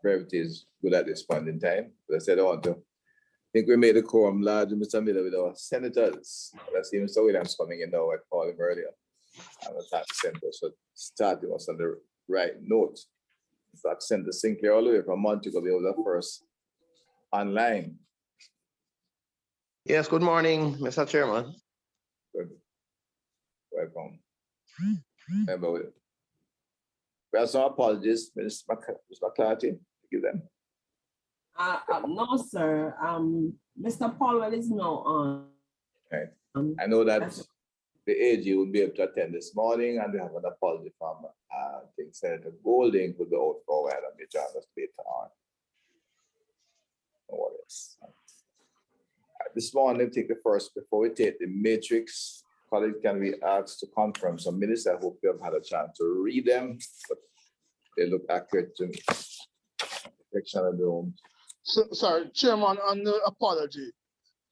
brevity is good at this point in time. But I said I think we made a quorum large, Mr. Miller, with our senators. I see Mr. Williams coming in now. I called him earlier. I'm a tax center, so starting us on the right note. In fact, Senator Sinclair all the way from Montego Bay was the first online. Yes, good morning, Mr. Chairman. Good. Welcome. Remember, we have some apologies, Ms. McClarty, give them. No, sir. Mr. Paulwell is now on. Right. I know that the AG will be able to attend this morning, and we have an apology from I think Senator Golding will be out for a while and be joining us later on. What else? This morning, take the first before we take the matrix. Colleagues, can we ask to confirm some minutes? I hope you have had a chance to read them, but they look accurate to me. Section of the room. So, sorry, Chairman, on the apology.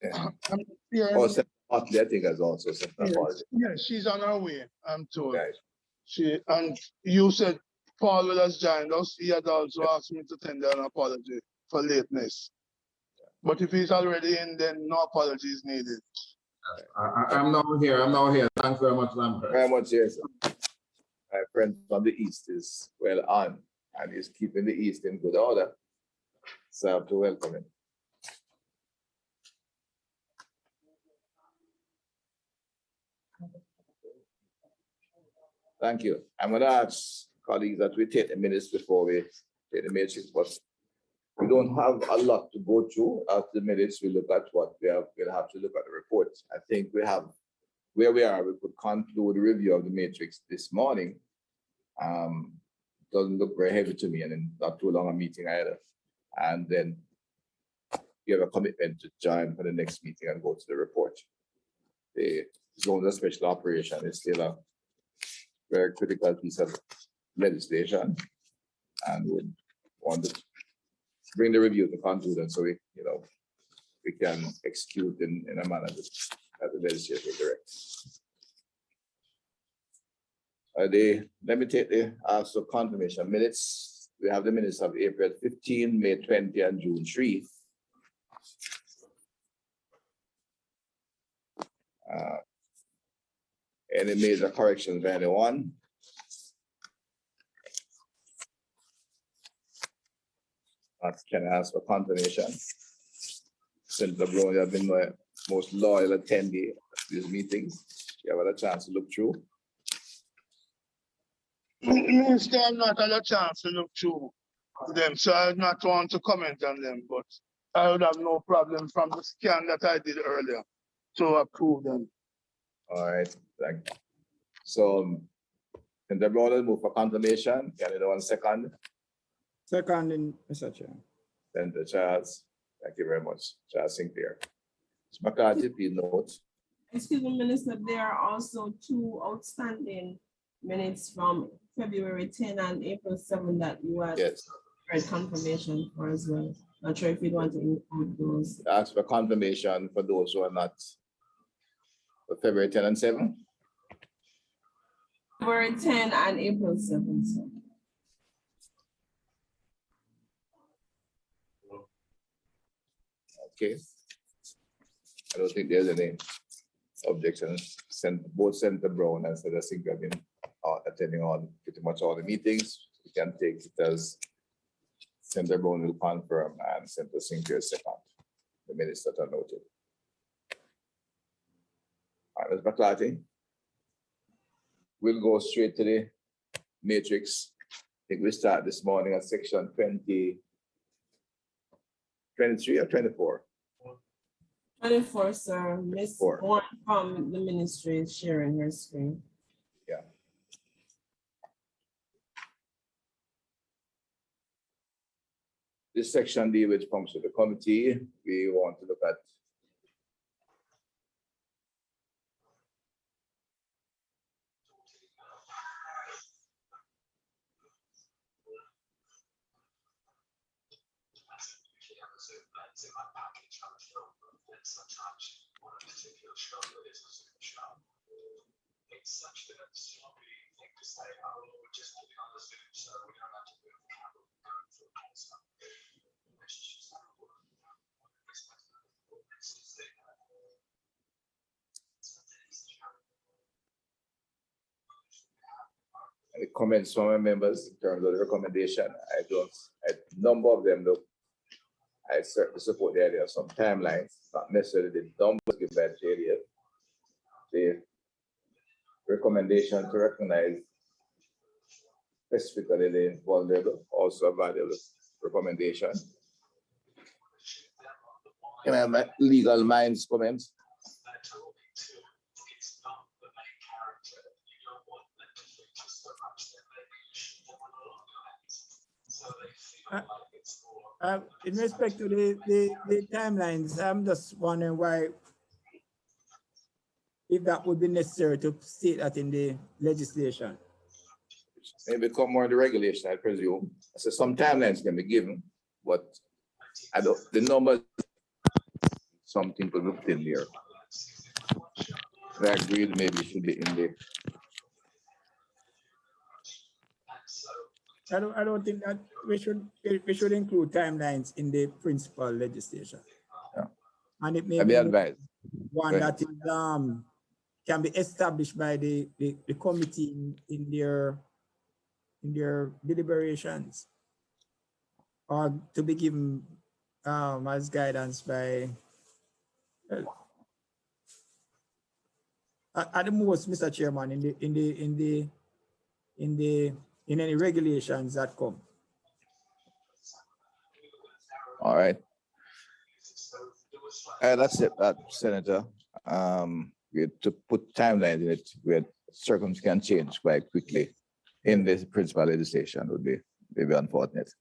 Yeah. Oh, I think has also sent an apology. Yeah, she's on her way, I'm told. Right. And you said Paul will has joined us. He had also asked me to tender an apology for lateness. But if he's already in, then no apology is needed. I'm now here. Thanks very much, Lambert. Very much, yes. My friend from the East is well on and is keeping the East in good order. So I have to welcome him. Thank you. I'm going to ask colleagues that we take the minutes before we take the matrix, but we don't have a lot to go through. After the minutes, we look at what we have. We'll have to look at the report. I think we have where we are. We could conclude the review of the matrix this morning. Doesn't look very heavy to me, and then not too long a meeting either. And then you have a commitment to join for the next meeting and go to the report. The zone of special operation is still a very critical piece of legislation, and we want to bring the review to conclusion so we can execute in a manner that the legislature directs. Let me take the also confirmation minutes. We have the minutes of April 15, May 20, and June 3. Any major corrections by anyone? Can I ask for confirmation? Senator Brown, you have been my most loyal attendee at these meetings. You have had a chance to look through. Minister, I've not had a chance to look through them, so I do not want to comment on them, but I would have no problem from the scan that I did earlier to approve them. All right, thank you. So, Senator Brown will move for confirmation. Can anyone second? Second, Mr. Chair. Senator Charles, thank you very much. Charles Sinclair. Ms. McCarthy, please note. Excuse me, Minister, there are also two outstanding minutes from February 10 and April 7 that you had read confirmation for as well. Not sure if you'd want to include those. Ask for confirmation for those who are not for February 10 and 7. February 10 and April 7. So. Okay. I don't think there's any objections. Both Senator Brown and Senator Sinclair have been attending pretty much all the meetings. We can take it as Senator Brown will confirm and Senator Sinclair second. The minutes that are noted. All right, Ms. McClarty. We'll go straight to the matrix. I think we start this morning at section 20. 23 or 24? 24, sir. Miss Warren from the ministry is sharing her screen. Yeah. This section deals with function of the committee. We want to look at such that we think to say, oh, we're just putting on the Zoom, so we don't have to move the camera going through. Any comments from my members in terms of the recommendation? A number of them, look, I certainly support the idea of some timelines, not necessarily the numbers given by the JDF. The recommendation to recognize specifically the vulnerable, also a valuable recommendation. Can I have my legal minds comments? In respect to the timelines, I'm just wondering why, if that would be necessary to state that in the legislation. Maybe come more in the regulation, I presume. So some timelines can be given, but I don't, the numbers, something to look in there. I agree, maybe it should be in there. I don't think that we should include timelines in the principal legislation. Yeah. And it may I'd be advised. one that is can be established by the committee in their deliberations, or to be given as guidance by at the most, Mr. Chairman, in any regulations that come. All right. That's it, Senator. We have to put timelines in it where circumstances can change quite quickly in this principal legislation would be maybe unfortunate.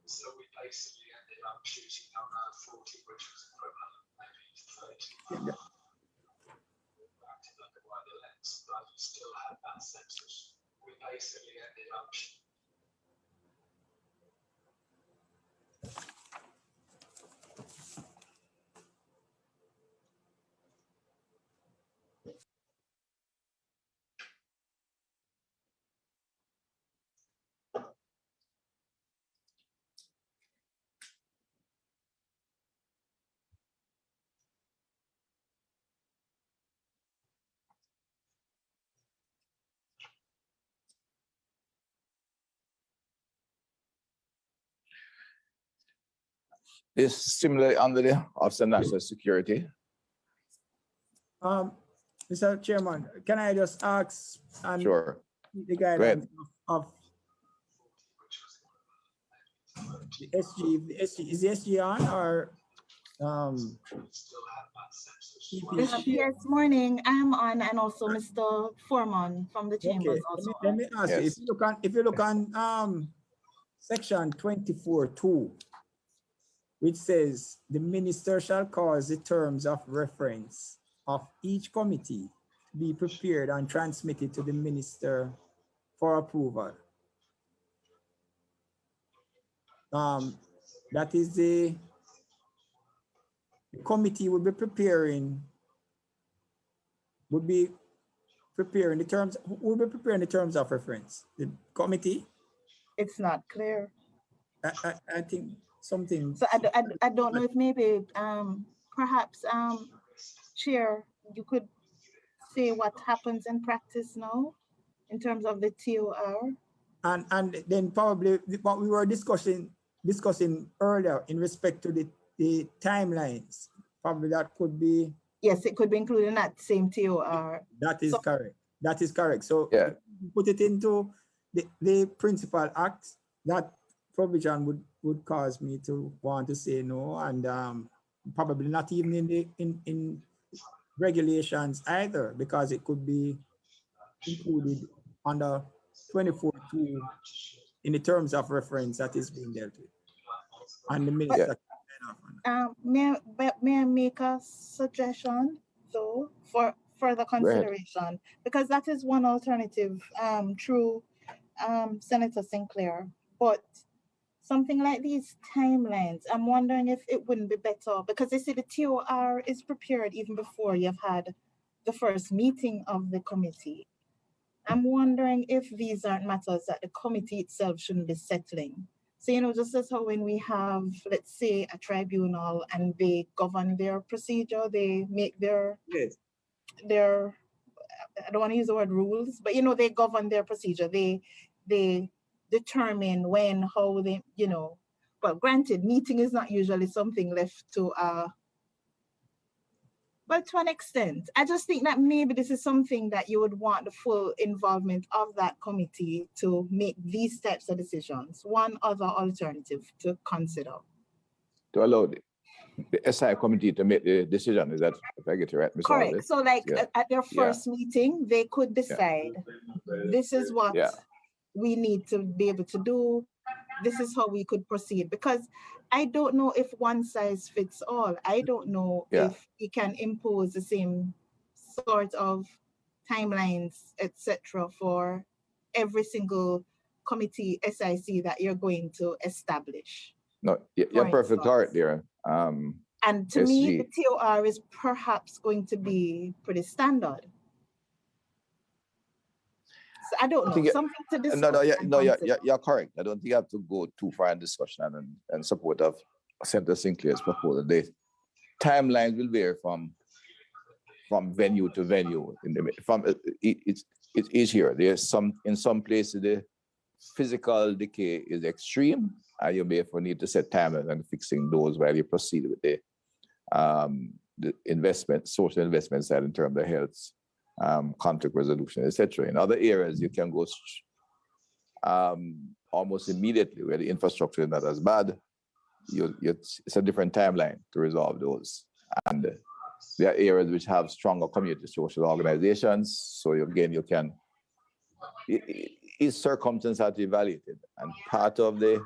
So we basically ended up shooting on a 40, which was equivalent maybe 30 back to the wider lens, but you still had that sense of we basically ended up. Is similarly under the Office of National Security. Mr. Chairman, can I just ask and Sure. the guidance of the SG, is the SG on or Yes, morning. I'm on, and also Mr. Foreman from the chambers. Okay, Also let me ask you, Yes. if you look on section 24(2), which says the minister shall cause the terms of reference of each committee to be prepared and transmitted to the minister for approval. That is the committee will be preparing the terms, who will be preparing the terms of reference? The committee? it's not clear. I think something. So I don't know if maybe perhaps Chair, you could say what happens in practice now in terms of the TOR. And then probably what we were discussing earlier in respect to the timelines, probably that could be. Yes, it could be included in that same TOR. That is correct. That is correct. So Yeah. put it into the principal act. That provision would cause me to want to say no, and probably not even in regulations either, because it could be included under 24(2) in the terms of reference that is being dealt with. And the minister. May I make a suggestion though for further consideration? Because that is one alternative through Senator Sinclair. But something like these timelines, I'm wondering if it wouldn't be better, because they say the TOR is prepared even before you've had the first meeting of the committee. I'm wondering if these aren't matters that the committee itself shouldn't be settling. So, you know, just as how when we have, let's say, a tribunal and they govern their procedure, they make their, I don't want to use the word rules, but, you know, they govern their procedure. They determine when, how they, you know, but granted, meeting is not usually something left to, but to an extent, I just think that maybe this is something that you would want the full involvement of that committee to make these types of decisions. One other alternative to consider. To allow the SI committee to make the decision, is that, if I get it right, Ms. Correct. Alden? So like Yeah. at their first meeting, they could decide, this is what we need to be able to do. This is how we could proceed, because I don't know if one size fits all. I don't know if you can impose the same sort of timelines, etc., for every single committee SIC that you're going to establish. No, you're perfect correct there. And to me, the TOR is perhaps going to be pretty standard. So I don't know, something to discuss. No, you're correct. I don't think you have to go too far in discussion and support of Senator Sinclair's proposal. The timelines will vary from venue to venue. It is here. There's in some places the physical decay is extreme, and you may therefore need to set timelines and fixing those while you proceed with the investment, social investment side in terms of health, conflict resolution, etc. In other areas, you can go almost immediately where the infrastructure is not as bad. It's a different timeline to resolve those. And there are areas which have stronger community social organizations. So again, you can, each circumstance has to be evaluated. And part of the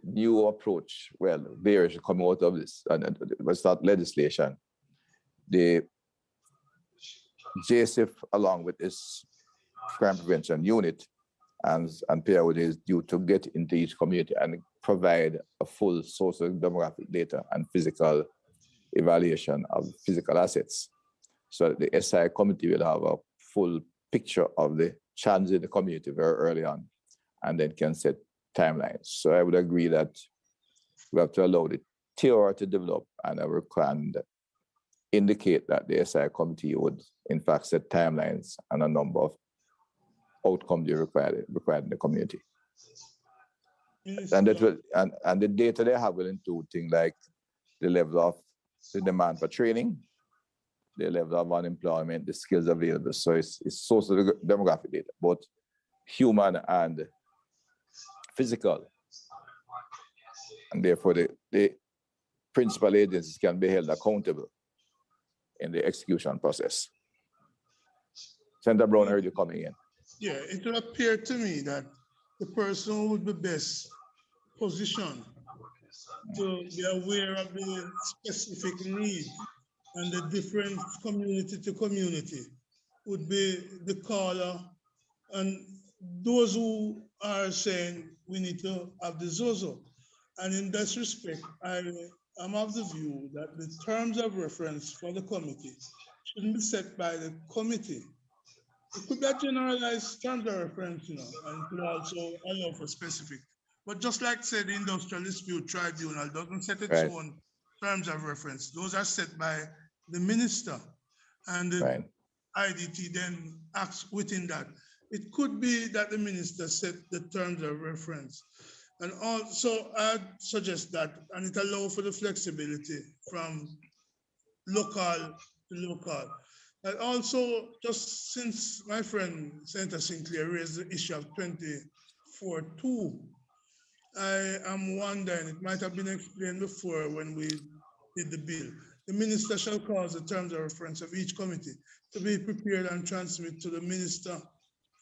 new approach, well, there should come out of this, and it was not legislation. The JSC, along with its crime prevention unit and PIOD, is due to get into each community and provide a full social demographic data and physical evaluation of physical assets. So the SI committee will have a full picture of the challenges in the community very early on, and then can set timelines. So I would agree that we have to allow the TOR to develop, and I can indicate that the SI committee would in fact set timelines and a number of outcomes required in the community. And that will, and the data they have will include things like the level of the demand for training, the level of unemployment, the skills available. So it's social demographic data, both human and physical. And therefore the principal agencies can be held accountable in the execution process. Senator Brown, I heard you coming in. Yeah, it would appear to me that the person who would be best positioned to be aware of the specific needs and the different community to community would be the caller, and those who are saying we need to have the ZOSO. And in this respect, I am of the view that the terms of reference for the committee shouldn't be set by the committee. It could be a generalized terms of reference, you know, and could also allow for specific. But just like said, the Industrial Dispute Tribunal doesn't set its own terms of reference. Those are set by the minister, and the IDT then acts within that. It could be that the minister set the terms of reference. And also I'd suggest that, and it allows for the flexibility from local to local. And also, just since my friend Senator Sinclair raised the issue of 24-2, I am wondering, it might have been explained before when we did the bill. The minister shall cause the terms of reference of each committee to be prepared and transmit to the minister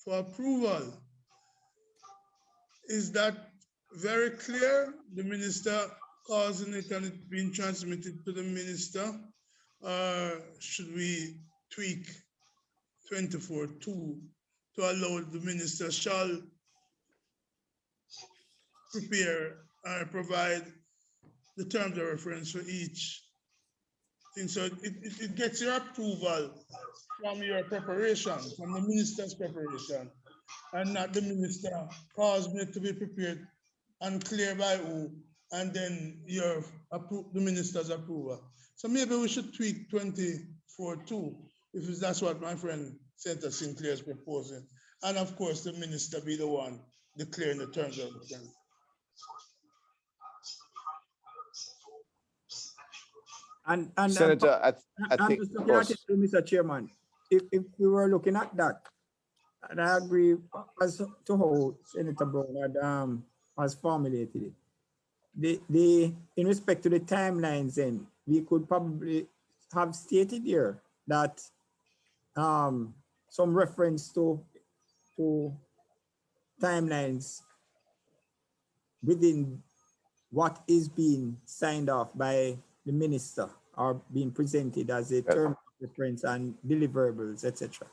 for approval. Is that very clear? The minister causing it and it being transmitted to the minister? Or should we tweak 24-2 to allow the minister shall prepare or provide the terms of reference for each thing. So it gets your approval from your preparation, from the minister's preparation, and not the minister causing it to be prepared and clear by who, and then the minister's approval. So maybe we should tweak 24 too, if that's what my friend Senator Sinclair is proposing. And of course, the minister be the one declaring the terms of reference. And Senator, I think, just looking at it, Mr. Chairman, if we were looking at that, and I agree as to how Senator Brown had has formulated it. In respect to the timelines, then we could probably have stated here that some reference to timelines within what is being signed off by the minister are being presented as a term of reference and deliverables, etc.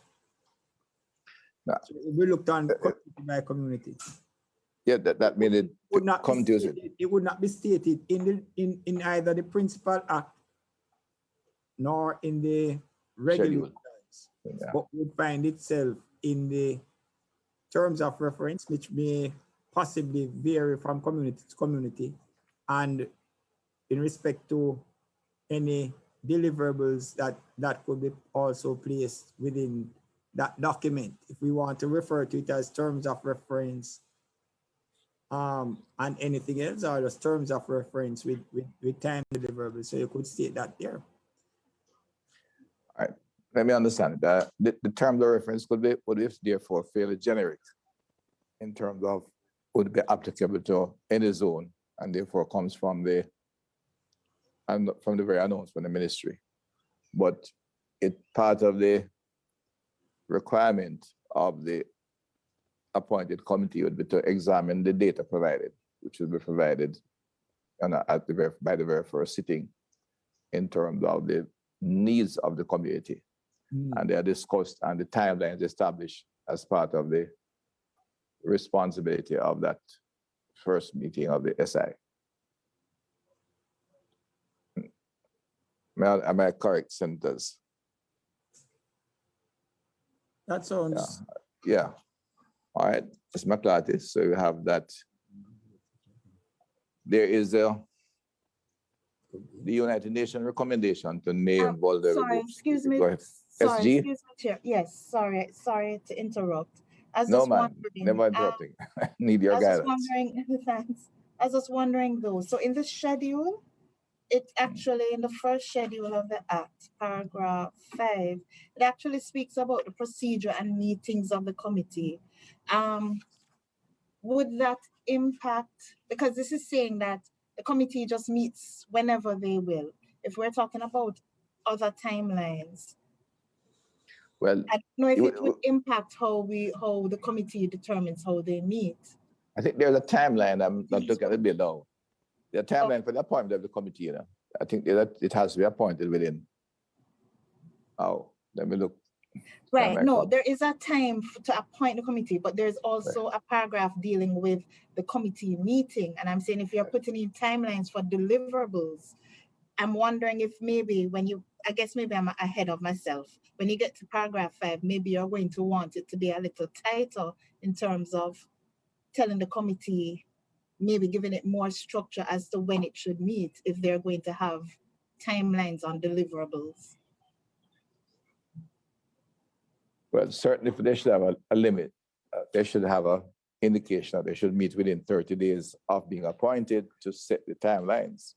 So we looked on community by community. Yeah, that made it Would not come be to stated, it would not be stated in either the principal act nor in the regulations, but would find itself in the terms of reference, which may possibly vary from community to community, and in respect to any deliverables that could be also placed within that document, if we want to refer to it as terms of reference, and anything else, or just terms of reference with time deliverables. So you could state that there. All right, let me understand that the terms of reference could be, would if therefore fairly generic in terms of would be applicable to any zone, and therefore comes from the very announcement from the ministry. But it's part of the requirement of the appointed committee would be to examine the data provided, which will be provided by the very first sitting in terms of the needs of the community. And they are discussed and the timelines established as part of the responsibility of that first meeting of the SI. Am I correct, Senators? That sounds... Yeah. All right, Ms. McClarty, so you have that. There is the United Nations recommendation to name vulnerable sorry, groups. excuse me. Go ahead. Sorry, SG? excuse me, Chair. Yes, sorry to interrupt. No, man, never interrupting. I need your guidance. Thanks. I was just wondering though, so in the schedule, it's actually in the first schedule of the Act, paragraph 5, it actually speaks about the procedure and meetings of the committee. Would that impact, because this is saying that the committee just meets whenever they will. If we're talking about other timelines, well, I don't know if it would impact how the committee determines how they meet. I think there's a timeline. I'm not looking at it below. The timeline for the appointment of the committee, you know. I think that it has to be appointed within. Oh, let me look. Right. No, there is a time to appoint the committee, but there's also a paragraph dealing with the committee meeting. And I'm saying if you're putting in timelines for deliverables, I'm wondering if maybe I guess maybe I'm ahead of myself. When you get to paragraph 5, maybe you're going to want it to be a little tighter in terms of telling the committee, maybe giving it more structure as to when it should meet, if they're going to have timelines on deliverables. Well, certainly they should have a limit. They should have an indication that they should meet within 30 days of being appointed to set the timelines.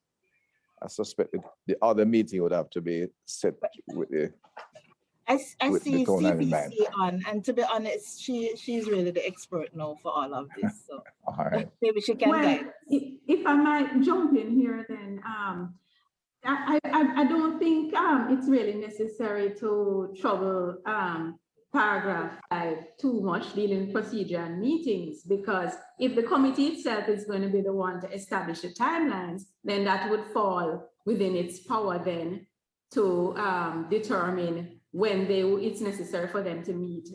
I suspect that the other meeting would have to be set with the I see CPC the on, and to be honest, she's really the expert now for all of this. So all right. Maybe she can guide. If I might jump in here, then I don't think it's really necessary to trouble paragraph 5 too much dealing with procedure and meetings, because if the committee itself is going to be the one to establish the timelines, then that would fall within its power then to determine when it's necessary for them to meet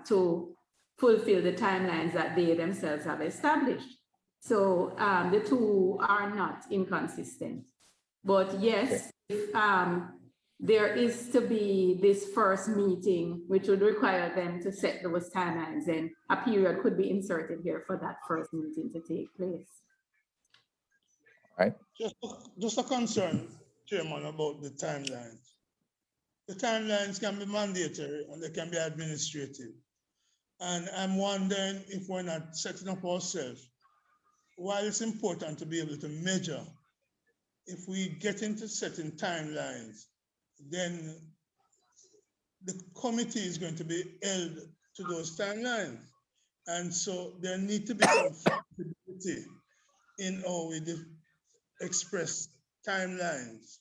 to fulfill the timelines that they themselves have established. So the two are not inconsistent. But yes, if, there is to be this first meeting, which would require them to set those timelines, and a period could be inserted here for that first meeting to take place. Right. Just a concern, Chairman, about the timelines. The timelines can be mandatory and they can be administrative. And I'm wondering if we're not setting up ourselves, while it's important to be able to measure, if we get into setting timelines, then the committee is going to be held to those timelines. And so there need to be some flexibility in how we express timelines,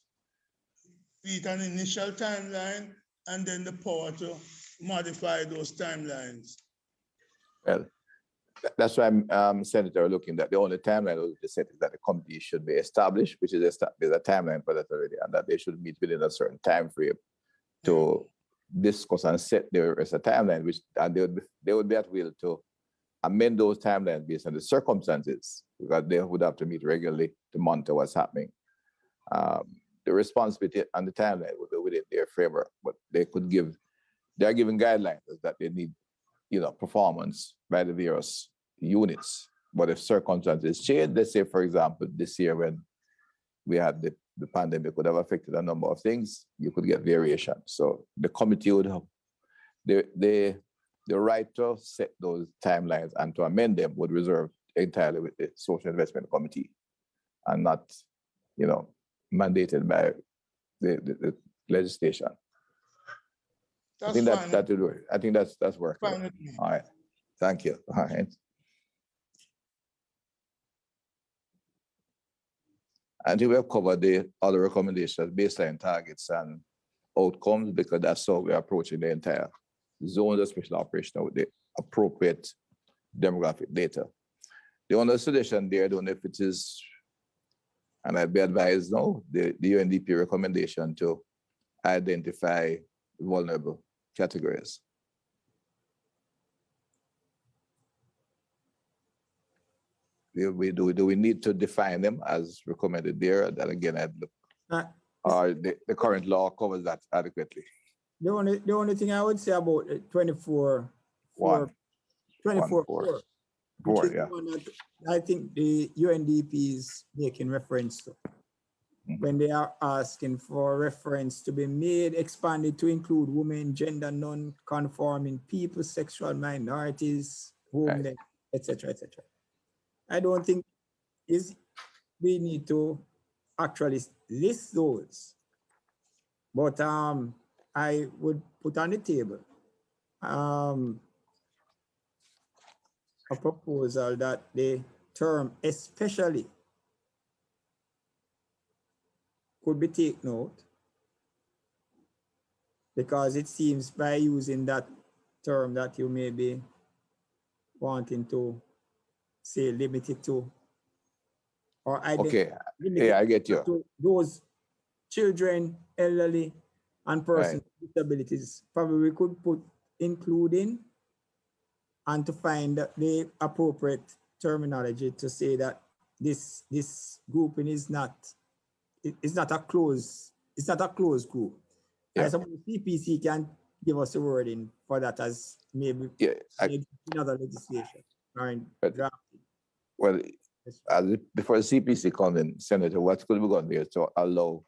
be it an initial timeline and then the power to modify those timelines. Well, that's why I'm, Senator, looking that the only timeline they said is that the committee should be established, which is there's a timeline for that already, and that they should meet within a certain time frame to discuss and set their as a timeline, which and they would be at will to amend those timelines based on the circumstances, because they would have to meet regularly to monitor what's happening. The responsibility and the timeline would be within their framework, but they are giving guidelines that they need, performance by the various units. But if circumstances change, let's say, for example, this year when we had the pandemic would have affected a number of things, you could get variation. So the committee would have the right to set those timelines and to amend them would reserve entirely with the Social Investment Committee and not, mandated by the legislation. That's I think fine. that would work. I think that's working. Fine with me. All right. Thank you. All right. I think we have covered the other recommendations, baseline targets and outcomes, because that's how we're approaching the entire zone of special operation with the appropriate demographic data. The only suggestion there, I don't know if it is, and I'd be advised now, the UNDP recommendation to identify vulnerable categories. Do we need to define them as recommended there? That again, I'd look. Or the current law covers that adequately. The only thing I would say about 24, One. 24, 4, yeah. I think the UNDP is making reference to when they are asking for reference to be made, expanded to include women, gender non-conforming people, sexual minorities, homeless, etc., etc. I don't think we need to actually list those, but I would put on the table a proposal that the term especially could be taken out, because it seems by using that term that you may be wanting to say limited to, or Okay, yeah, I get you. To those children, elderly, and persons with disabilities. Probably we could put including and to find the appropriate terminology to say that this grouping is not a closed group. Yeah. I suppose CPC can give us a wording for that as maybe in other legislation or in drafting. Well, before the CPC comes in, Senator, what could be done there to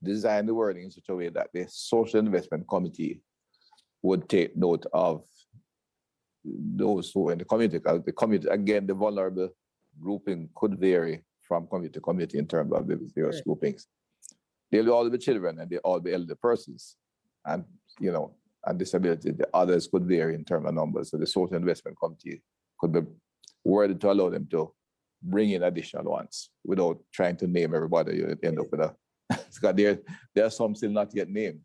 design the wording in such a way that the Social Investment Committee would take note of those who are in the community, because the community, again, the vulnerable grouping could vary from community to community in terms of the various groupings. They'll all be children and they'll all be elderly persons, and and disability. The others could vary in terms of numbers. So the Social Investment Committee could be worded to allow them to bring in additional ones without trying to name everybody. You end up with because there are some still not yet named.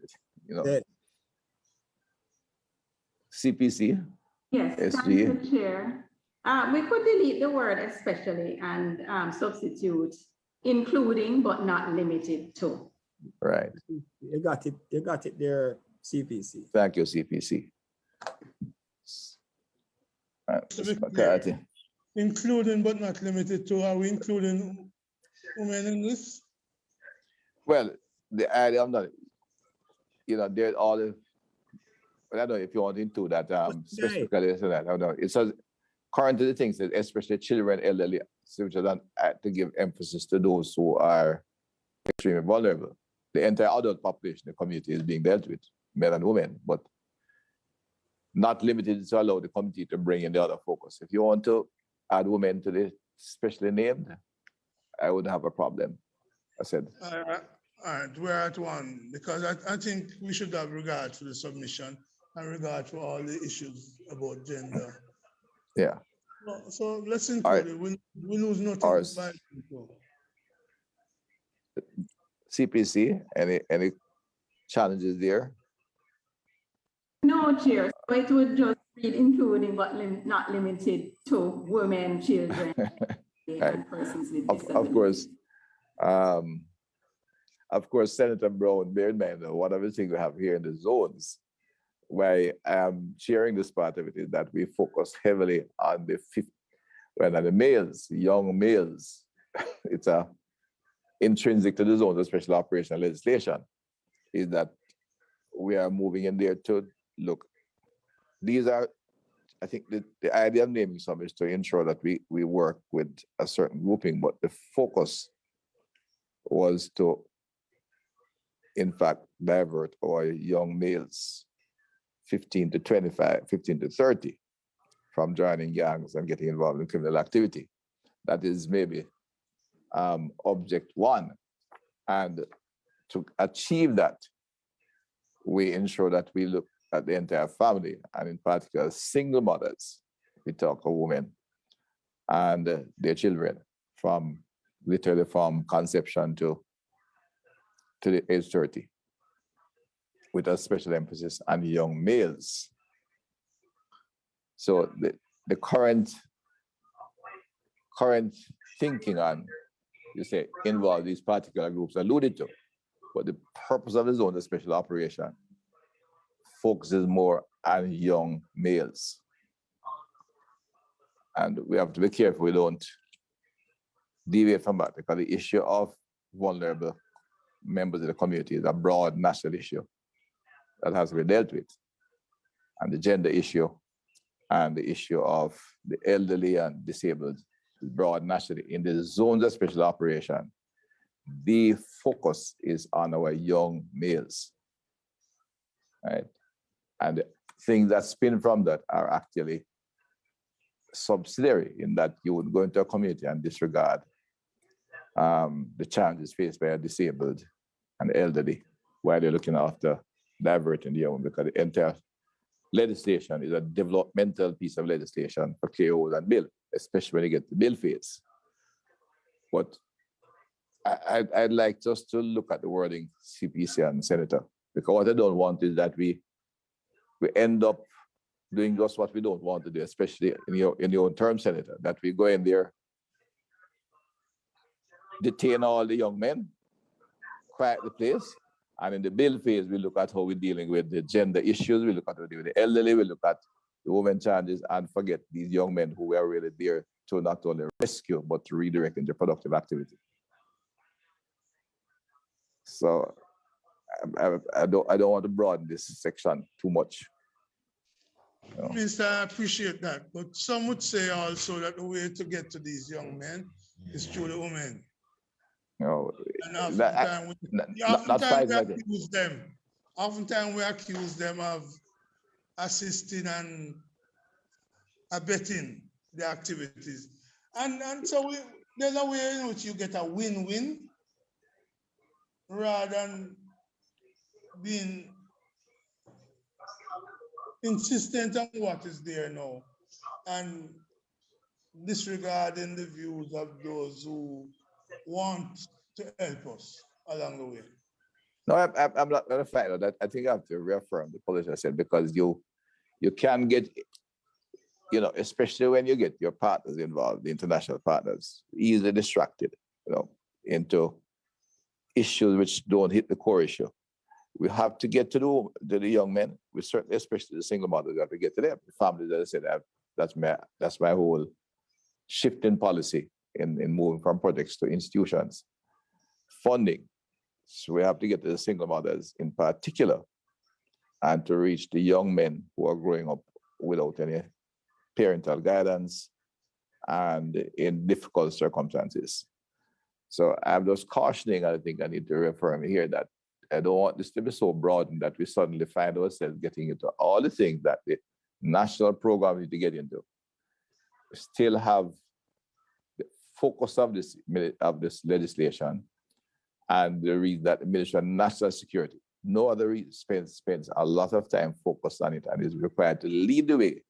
CPC. Yes, SG. thank you, Chair. We could delete the word especially and substitute including but not limited to. Right. You got it there, CPC. Thank you, CPC. Right, Mr. McCarthy. including but not limited to, are we including women in this? Well, the idea of that, there's all the, but I don't know if you want into that specifically, so that I don't know. It says currently the things that especially children, elderly, so to give emphasis to those who are extremely vulnerable. The entire adult population, the community is being dealt with, men and women, but not limited to allow the community to bring in the other focus. If you want to add women to the specially named, I wouldn't have a problem. I said. All right, we're at one, because I think we should have regard to the submission and regard to all the issues about gender. Yeah. So let's include it. We lose nothing by people. CPC, any challenges there? No, Chair. So it would just be including but not limited to women, children, and persons with disabilities. Of course, Senator Brown, bear in mind, one of the things we have here in the zones, why I'm sharing this part of it, is that we focus heavily on the males, young males. It's intrinsic to the zones of special operational legislation, is that we are moving in there to look. These are, I think the idea of naming some is to ensure that we work with a certain grouping, but the focus was to, in fact, divert our young males, 15 to 25, 15 to 30, from joining gangs and getting involved in criminal activity. That is maybe object one. And to achieve that, we ensure that we look at the entire family, and in particular, single mothers. We talk of women and their children, from literally from conception to the age 30, with a special emphasis on young males. So the current thinking on, you say, involve these particular groups alluded to, but the purpose of the zone of special operation focuses more on young males. And we have to be careful we don't deviate from that, because the issue of vulnerable members of the community is a broad national issue that has to be dealt with. And the gender issue and the issue of the elderly and disabled is broad nationally. In the zones of special operation, the focus is on our young males, right? And things that spin from that are actually subsidiary, in that you would go into a community and disregard the challenges faced by a disabled and elderly while they're looking after diverting the young, because the entire legislation is a developmental piece of legislation for KOs and bill, especially when you get to bill phase. But I'd like just to look at the wording, CPC and Senator, because what I don't want is that we end up doing just what we don't want to do, especially in your own term, Senator, that we go in there, detain all the young men, quiet the place, and in the bill phase, we look at how we're dealing with the gender issues, we look at how we deal with the elderly, we look at the women challenges, and forget these young men who were really there to not only rescue, but to redirect into productive activity. So I don't want to broaden this section too much. Minister, I appreciate that, but some would say also that the way to get to these young men is through the women. No, and oftentimes we accuse them of assisting and abetting the activities. And so there's a way in which you get a win-win rather than being insistent on what is there now and disregarding the views of those who want to help us along the way. No, I'm not going to fight on that. I think I have to reaffirm the policy I said, because you can get, especially when you get your partners involved, the international partners, easily distracted, into issues which don't hit the core issue. We have to get to the young men. We certainly, especially the single mothers, we have to get to them. The families, as I said, that's my whole shift in policy in moving from projects to institutions. Funding. So we have to get to the single mothers in particular and to reach the young men who are growing up without any parental guidance and in difficult circumstances. So I'm just cautioning, I think I need to reaffirm here that I don't want this to be so broad that we suddenly find ourselves getting into all the things that the national program need to get into. We still have the focus of this legislation and the reason that the Ministry of National Security, no other reason, spends a lot of time focused on it and is required to lead the way,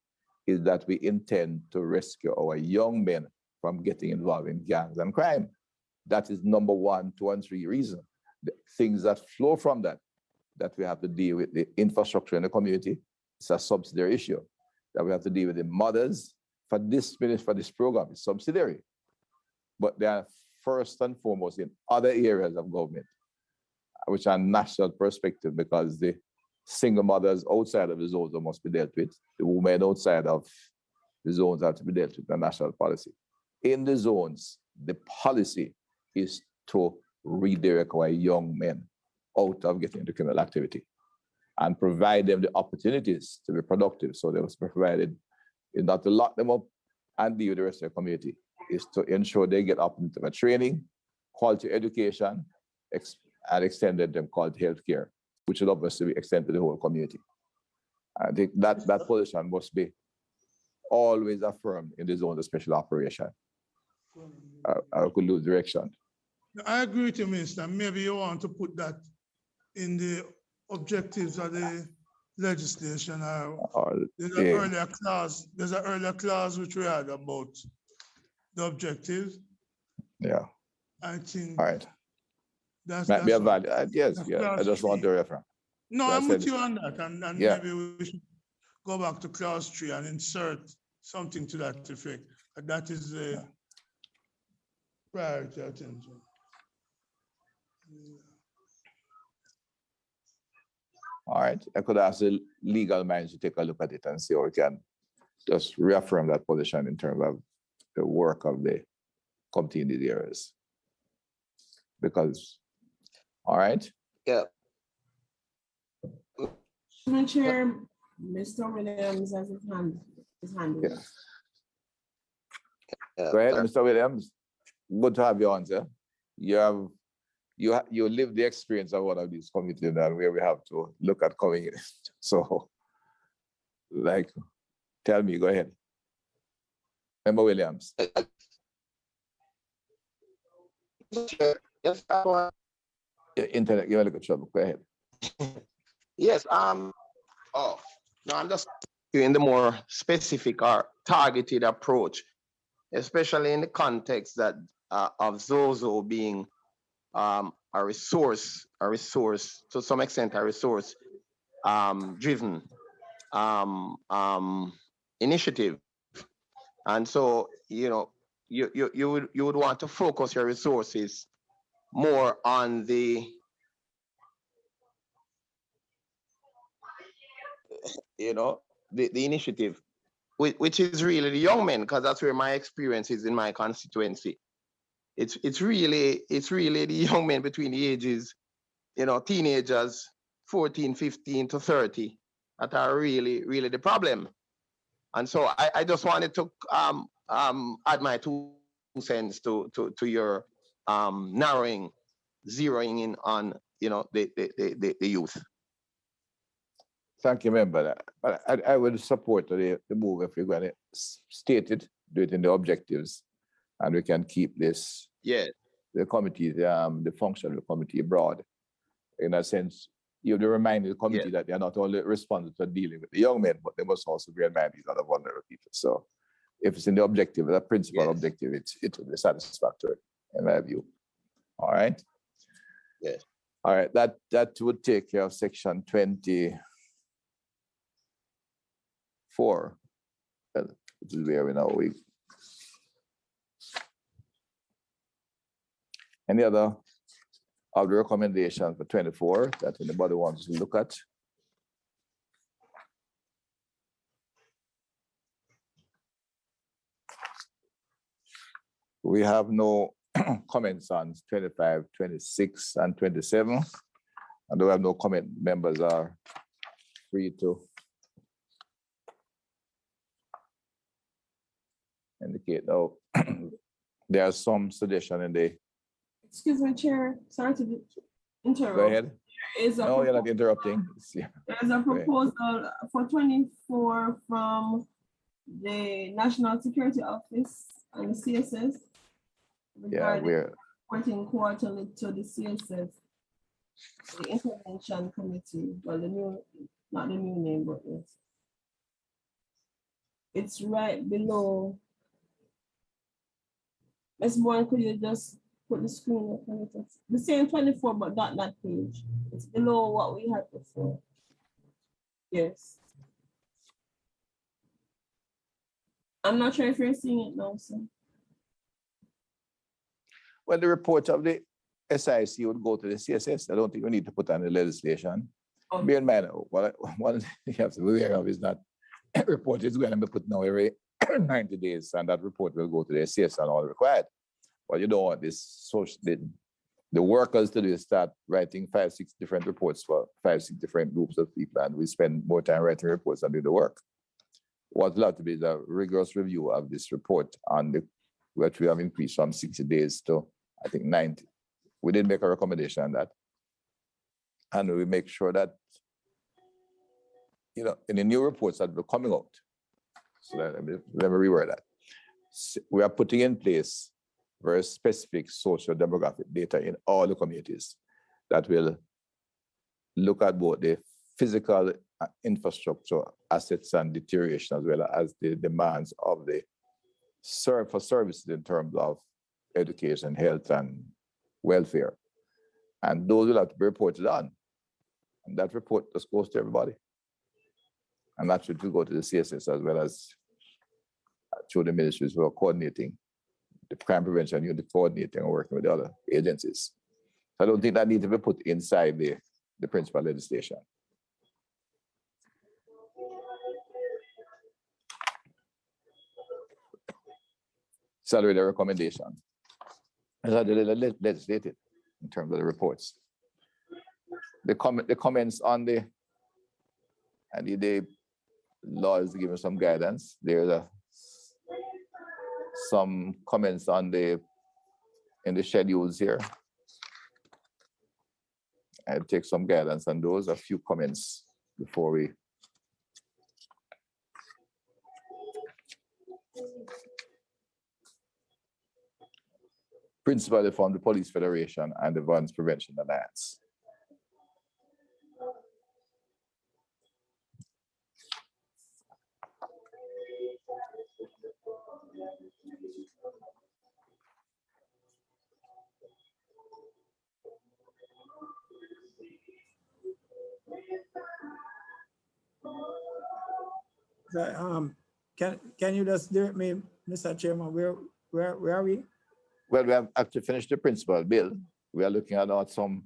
is that we intend to rescue our young men from getting involved in gangs and crime. That is number 1, 2, and 3 reason. The things that flow from that we have to deal with the infrastructure in the community. It's a subsidiary issue. That we have to deal with the mothers for this program. It's subsidiary. But they are first and foremost in other areas of government, which are national perspective, because the single mothers outside of the zones must be dealt with. The women outside of the zones have to be dealt with the national policy. In the zones, the policy is to redirect our young men out of getting into criminal activity and provide them the opportunities to be productive. So they must be provided, is not to lock them up and deal with the rest of the community, is to ensure they get up into training, quality education, and extended them quality health care, which will obviously be extended to the whole community. I think that position must be always affirmed in the zone of special operation. I could lose direction. I agree with you, Minister. Maybe you want to put that in the objectives of the legislation. There's an earlier clause which we had about the objectives. Yeah. I think. All right. That's might be a value. Yes, that's yeah. I just want to refer. No, So I'm with you on that, and yeah. maybe we should go back to clause 3 and insert something to that effect. And that is the priority attention. All right. I could ask the legal minds to take a look at it and see how we can just reaffirm that position in terms of the work of the committee in these areas. Because, all right. Yeah. Madam Chair, Mr. Williams has his hand. Yeah. Go ahead, Mr. Williams. Good to have you on, sir. You live the experience of one of these committees and where we have to look at coming in. So, like, tell me, go ahead. Member Williams. Yes, Your internet, you're a little trouble. Go ahead. yes. Oh no, I'm just doing the more specific or targeted approach, especially in the context that of ZOSO being a resource to some extent, a resource driven initiative. And so, you would want to focus your resources more on the initiative, which is really the young men, because that's where my experience is in my constituency. It's really the young men between the ages, teenagers, 14, 15 to 30, that are really the problem. And so I just wanted to add my 2 cents to your narrowing, zeroing in on the youth. Thank you, member. But I would support the move if we're going to state it, do it in the objectives, and we can keep this. Yeah. The committee, the function of the committee broad. In a sense, you have to remind the committee that they are not only responsible for dealing with the young men, but they must also be reminded these other vulnerable people. So if it's in the objective, the principal objective, it will be satisfactory in my view. All right. Yes. All right. That would take care of section 24. Which is where we now we. Any other of the recommendations for 24 that anybody wants to look at? We have no comments on 25, 26, and 27. And we have no comment, members are free to indicate. Now, there are some suggestion in the. Excuse me, Chair. Sorry to interrupt. Go ahead. No, you're not interrupting. There's a proposal for 24 from the National Security Office and the CSS. Yeah, we're reporting quarterly to the CSS, the Intervention Committee. Well, the new, not the new name, but it's right below. Ms. Bourne, could you just put the screen up on it? The same 24, but not that page. It's below what we had before. Yes. I'm not sure if you're seeing it now, sir. Well, the report of the SIC would go to the CSS. I don't think we need to put on the legislation. Okay. Bear in mind, one you have to be aware of is that report is going to be put now every 90 days, and that report will go to the CSS and all required. But you don't want this social, the workers to do start writing 5, 6 different reports for 5, 6 different groups of people, and we spend more time writing reports than do the work. What will have to be is a rigorous review of this report on the which we have increased from 60 days to, I think, 90. We did make a recommendation on that. And we make sure that, you know, in the new reports that will be coming out, so let me reword that. We are putting in place very specific social demographic data in all the communities that will look at both the physical infrastructure assets and deterioration, as well as the demands of the for services in terms of education, health, and welfare. And those will have to be reported on. And that report just goes to everybody. And that should go to the CSS as well as through the ministries who are coordinating, the crime prevention unit coordinating and working with the other agencies. So I don't think that needs to be put inside the principal legislation. It's already a recommendation. It's already legislated in terms of the reports. The comments on the law is giving some guidance. There's some comments on in the schedules here. I'll take some guidance on those, a few comments before we. Principally from the Police Federation and the Violence Prevention Alliance. So, can you just direct me, Mr. Chairman, where are we? Well, we have actually finished the principal bill. We are looking at some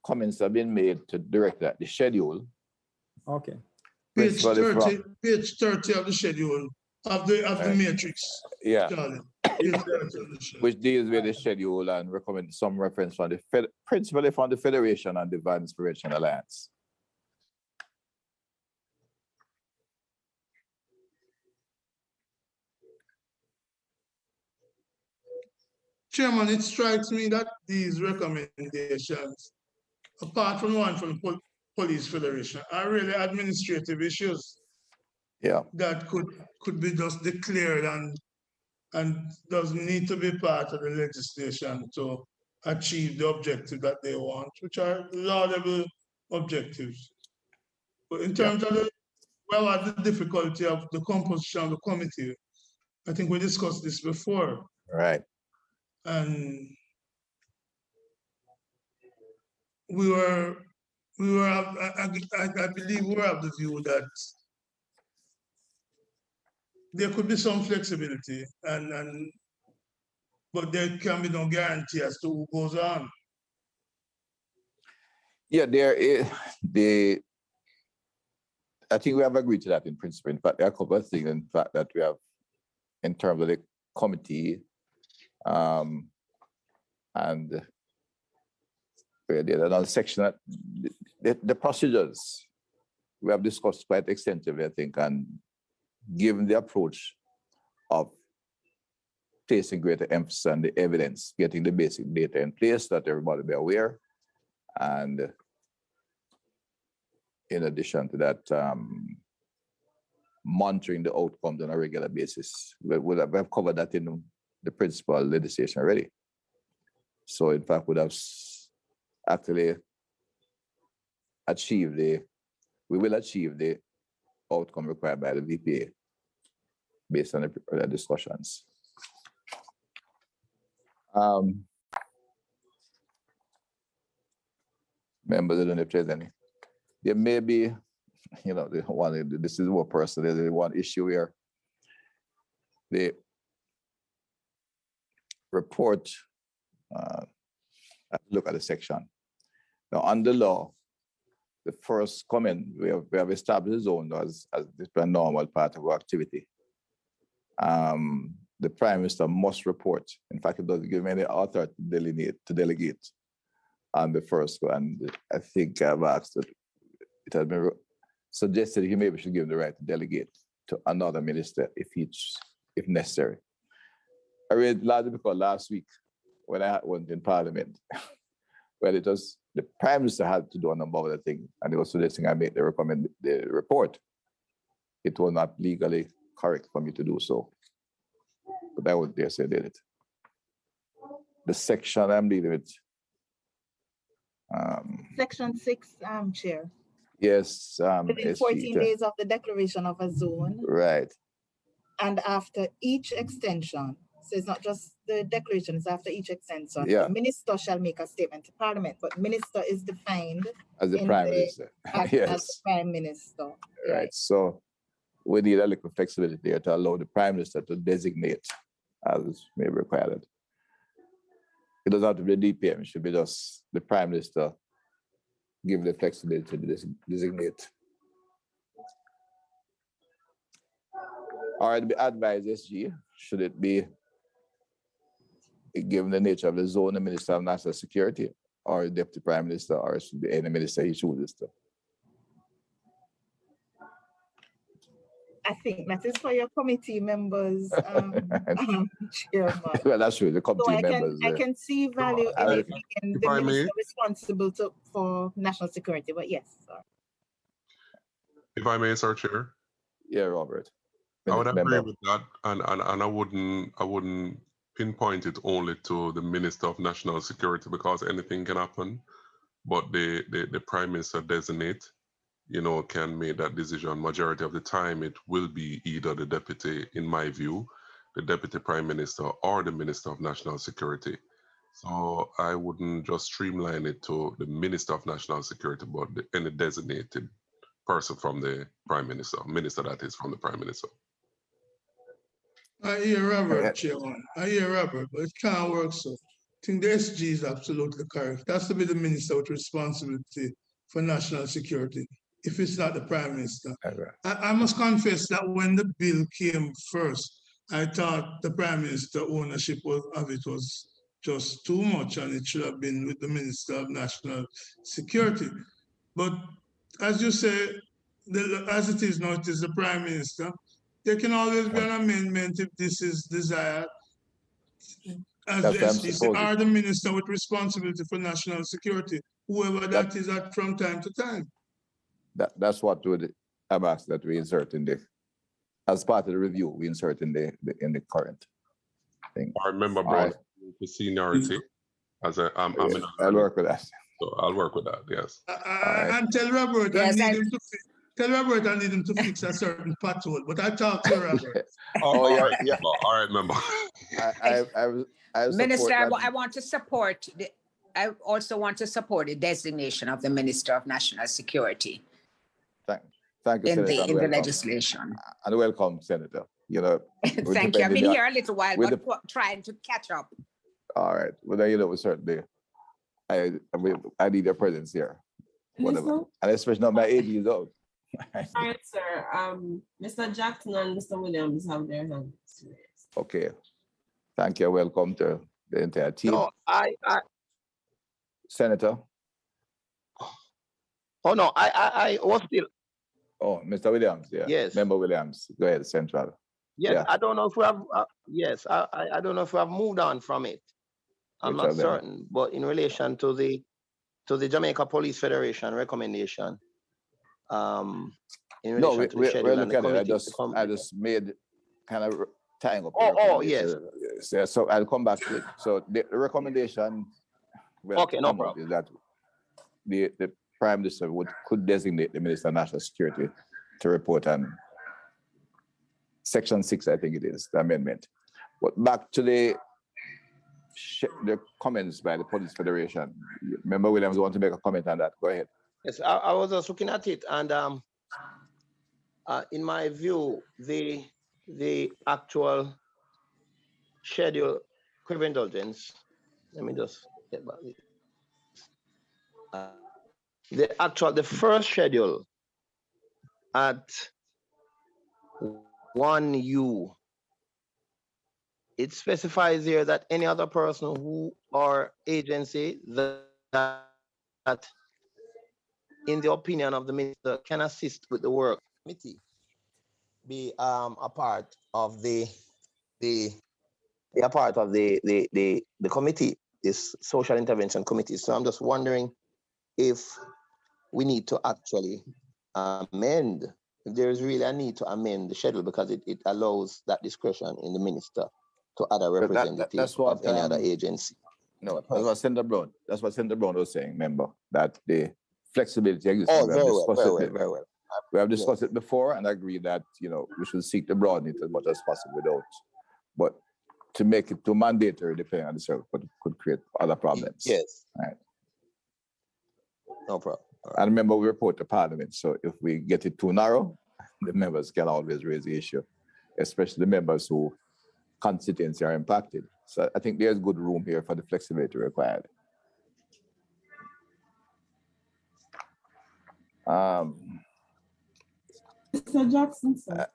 comments that have been made to direct that the schedule. Okay. Page 30 of the schedule of the matrix. Yeah. Page 30 of the schedule. Which deals with the schedule and recommend some reference from the principally from the Federation and the Violence Prevention Alliance. Chairman, it strikes me that these recommendations, apart from one from the Police Federation, are really administrative issues. Yeah. That could be just declared and doesn't need to be part of the legislation to achieve the objective that they want, which are laudable objectives. But in terms of the difficulty of the composition of the committee, I think we discussed this before. Right. And I believe we were of the view that there could be some flexibility, but there can be no guarantee as to who goes on. Yeah, I think we have agreed to that in principle. In fact, there are a couple of things, in fact, that we have in terms of the committee And there's another section that the procedures we have discussed quite extensively, I think, and given the approach of placing greater emphasis on the evidence, getting the basic data in place that everybody be aware. And in addition to that, monitoring the outcomes on a regular basis. We have covered that in the principal legislation already. So in fact, we will achieve the outcome required by the VPA based on the discussions. Members, I don't know if there's any. There may be, this is more personal, there's one issue here. The report, look at the section. Now, under law, the first comment, we have established a zone as a normal part of our activity. The Prime Minister must report. In fact, it doesn't give any authority to delegate on the first one. And I think I've asked that it has been suggested he maybe should give the right to delegate to another minister if necessary. I read largely because last week when I went in Parliament, well, it was the Prime Minister had to do a number of other things, and he was suggesting I make the report. It was not legally correct for me to do so, but I would dare say I did it. The section I'm dealing with. Section 6, Chair. Yes. Within 14 days of the declaration of a zone. Right. And after each extension, so it's not just the declaration, it's after each extension. Yeah. The minister shall make a statement to Parliament, but minister is defined as the Prime Minister. Yes. As the Prime Minister. Right. So we need a little flexibility there to allow the Prime Minister to designate as may be required. It doesn't have to be a DPM, it should be just the Prime Minister give the flexibility to designate. Or it be advised SG, should it be given the nature of the zone, the Minister of National Security, or Deputy Prime Minister, or it should be any minister he chooses to. I think that is for your committee members, Chairman. Well, that's true. The committee members. I can see value in the minister responsible for national security, but yes, sir. If I may, Sir Chair. Yeah, Robert. I would agree with that, and I wouldn't pinpoint it only to the Minister of National Security because anything can happen, but the Prime Minister designate, can make that decision. Majority of the time, it will be either the deputy, in my view, the Deputy Prime Minister or the Minister of National Security. So I wouldn't just streamline it to the Minister of National Security, but any designated person from the Prime Minister, minister that is from the Prime Minister. I hear Robert, Chairman. I hear Robert, but it can't work so. I think the SG is absolutely correct. That's to be the minister with responsibility for national security, if it's not the Prime Minister. I must confess that when the bill came first, I thought the Prime Minister ownership of it was just too much and it should have been with the Minister of National Security. But as you say, as it is now, it is the Prime Minister. There can always be an amendment if this is desired. As the SPC or the minister with responsibility for national security, whoever that is at from time to time. That's what I've asked that we insert in as part of the review, we insert in the current thing. I remember, bro, the seniority. I'll work with that. So I'll work with that, yes. And tell Robert, yes, tell Robert I need him to fix a certain pothole, but I talk to Robert. All right, member. Minister, I want to support, I also want to support the designation of the Minister of National Security. Thank you, Senator. In the legislation. And welcome, Senator. Thank you. I've been here a little while, but trying to catch up. All right. Well, then, certainly, I need your presence here. Whatever. And especially not my 80 years old. All right, sir. Mr. Jackson and Mr. Williams have their hands raised. Okay. Thank you. Welcome to the entire team. No, Senator. Oh no, I was still. Oh, Mr. Williams, yeah. Yes. Member Williams, go ahead, Central. Yes, Yeah. I don't know if we have. Yes, I don't know if we have moved on from it. I'm not certain, but in relation to the Jamaica Police Federation recommendation, in relation to the schedule we're and the looking at committee, it. I just made kind of tying up. Yes. Yeah, so I'll come back to it. So the recommendation. Okay, no problem. Is that the Prime Minister could designate the Minister of National Security to report on Section 6, I think it is, the amendment. But back to the comments by the Police Federation. Member Williams want to make a comment on that. Go ahead. Yes, I was just looking at it, and in my view, the actual schedule, quick indulgence. Let me just get back. The first schedule at 1U, it specifies here that any other person who or agency that in the opinion of the minister can assist with the work committee be a part of the committee, this social intervention committee. So I'm just wondering if we need to actually amend, if there is really a need to amend the schedule, because it allows that discretion in the minister to other representatives of any other agency. No, that's what Senator Brown. That's what Senator Brown was saying. Remember that the flexibility exists. Oh, very well. We have discussed it before and agreed that we should seek to broaden it as much as possible but to make it too mandatory, depending on the circle, could create other problems. Yes. Right. No problem. And remember, we report to Parliament, so if we get it too narrow, the members can always raise the issue, especially the members who constituency are impacted. So I think there's good room here for the flexibility required. Mr. Jackson, sir.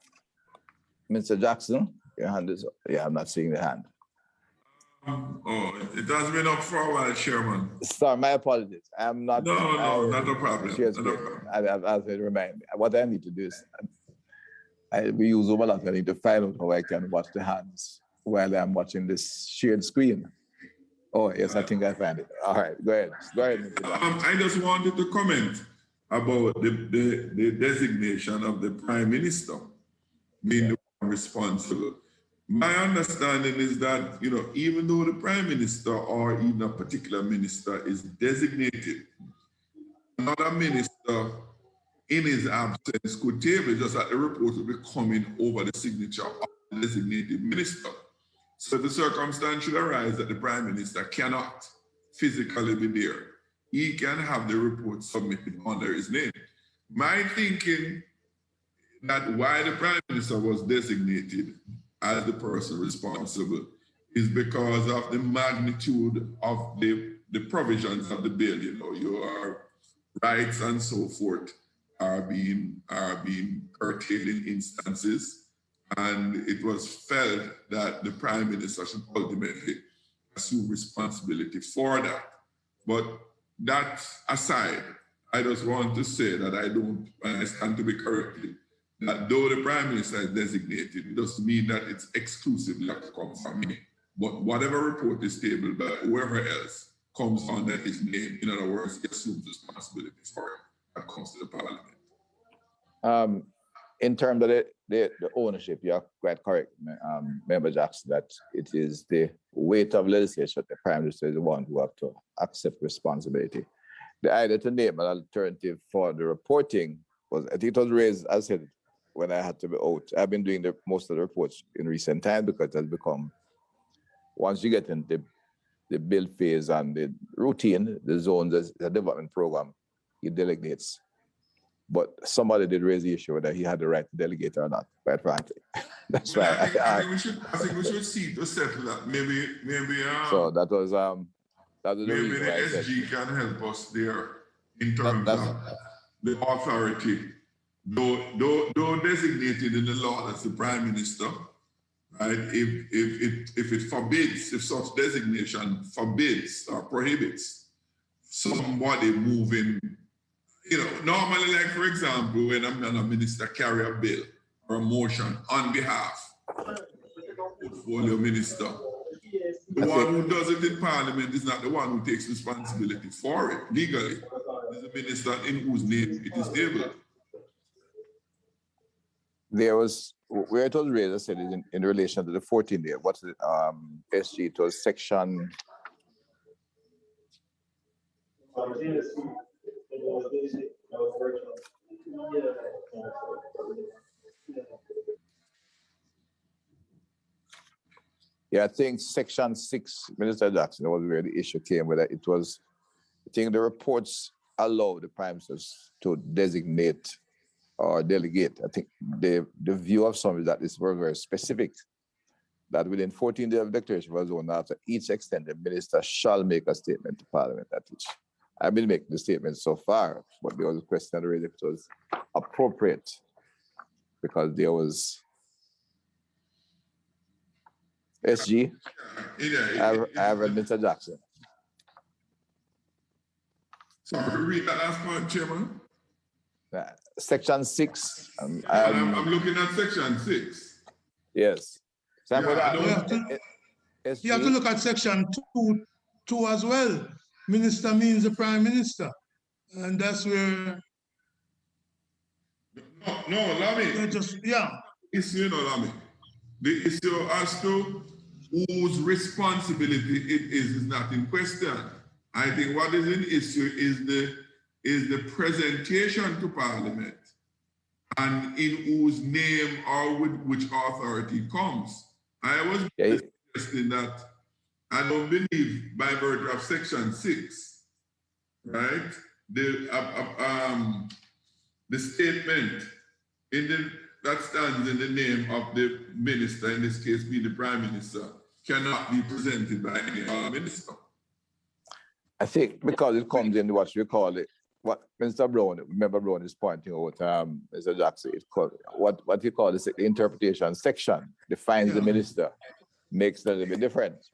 Mr. Jackson, your hand is up. Yeah, I'm not seeing the hand. It has been up for a while, Chairman. Sorry, my apologies. I'm not. No, not a problem. As it remind me, what I need to do is, we use overlap. I need to find out how I can watch the hands while I'm watching this shared screen. Oh, yes, I think I found it. All right, go ahead. I just wanted to comment about the designation of the Prime Minister being the one responsible. My understanding is that, even though the Prime Minister or even a particular minister is designated, another minister in his absence could table just that the report will be coming over the signature of the designated minister. So the circumstance should arise that the Prime Minister cannot physically be there. He can have the report submitted under his name. My thinking that why the Prime Minister was designated as the person responsible is because of the magnitude of the provisions of the bill. Your rights and so forth are being curtailed in instances, and it was felt that the Prime Minister should ultimately assume responsibility for that. But that aside, I just want to say that I stand to be corrected, that though the Prime Minister is designated, it doesn't mean that it's exclusively have to come from me. But whatever report is tabled by whoever else comes under his name, in other words, he assumes responsibility for it that comes to the Parliament. In terms of the ownership, you're quite correct, Member Jackson, that it is the weight of legislation. The Prime Minister is the one who have to accept responsibility. The idea to name an alternative for the reporting was, I think it was raised, as I said, when I had to be out. I've been doing most of the reports in recent time because it has become, once you get in the build phase and the routine, the zones, the development program, it delegates. But somebody did raise the issue whether he had the right to delegate or not, quite frankly. That's why I think we should see to settle that. Maybe so that was the maybe reason the why I said, SG can help us there in terms of the authority. Though designated in the law as the Prime Minister, right? If it forbids, if such designation forbids or prohibits somebody moving, normally, like for example, when a minister carry a bill or a motion on behalf of the portfolio minister, the one who does it in Parliament is not the one who takes responsibility for it legally. It's the minister in whose name it is tabled. There was, where it was raised, I said, in relation to the 14-day, what's it, SG, it was section. Yeah, I think section 6, Minister Jackson, that was where the issue came, whether it was, I think the reports allow the prime ministers to designate or delegate. I think the view of some is that it's very, very specific, that within 14 days of declaration of a zone, after each extended minister shall make a statement to Parliament at which I've been making the statement so far, but there was a question already if it was appropriate, because there was SG. I have read Mr. Jackson. Sorry, read that last point, Chairman. Section 6. I'm looking at section 6. Yes. So you have to look at section 2 as well. Minister means the prime minister. And that's where... No, Lamy. Yeah. Issue, Lamy. The issue as to whose responsibility it is not in question. I think what is in issue is the presentation to Parliament and in whose name or with which authority it comes. I was suggesting that I don't believe by virtue of section 6, right? The statement that stands in the name of the minister, in this case being the prime minister, cannot be presented by any other minister. I think because it comes in what we call it, what Mr. Brown, Member Brown is pointing out, Mr. Jackson, it's called, what you call the interpretation section defines the minister, makes it a little bit different.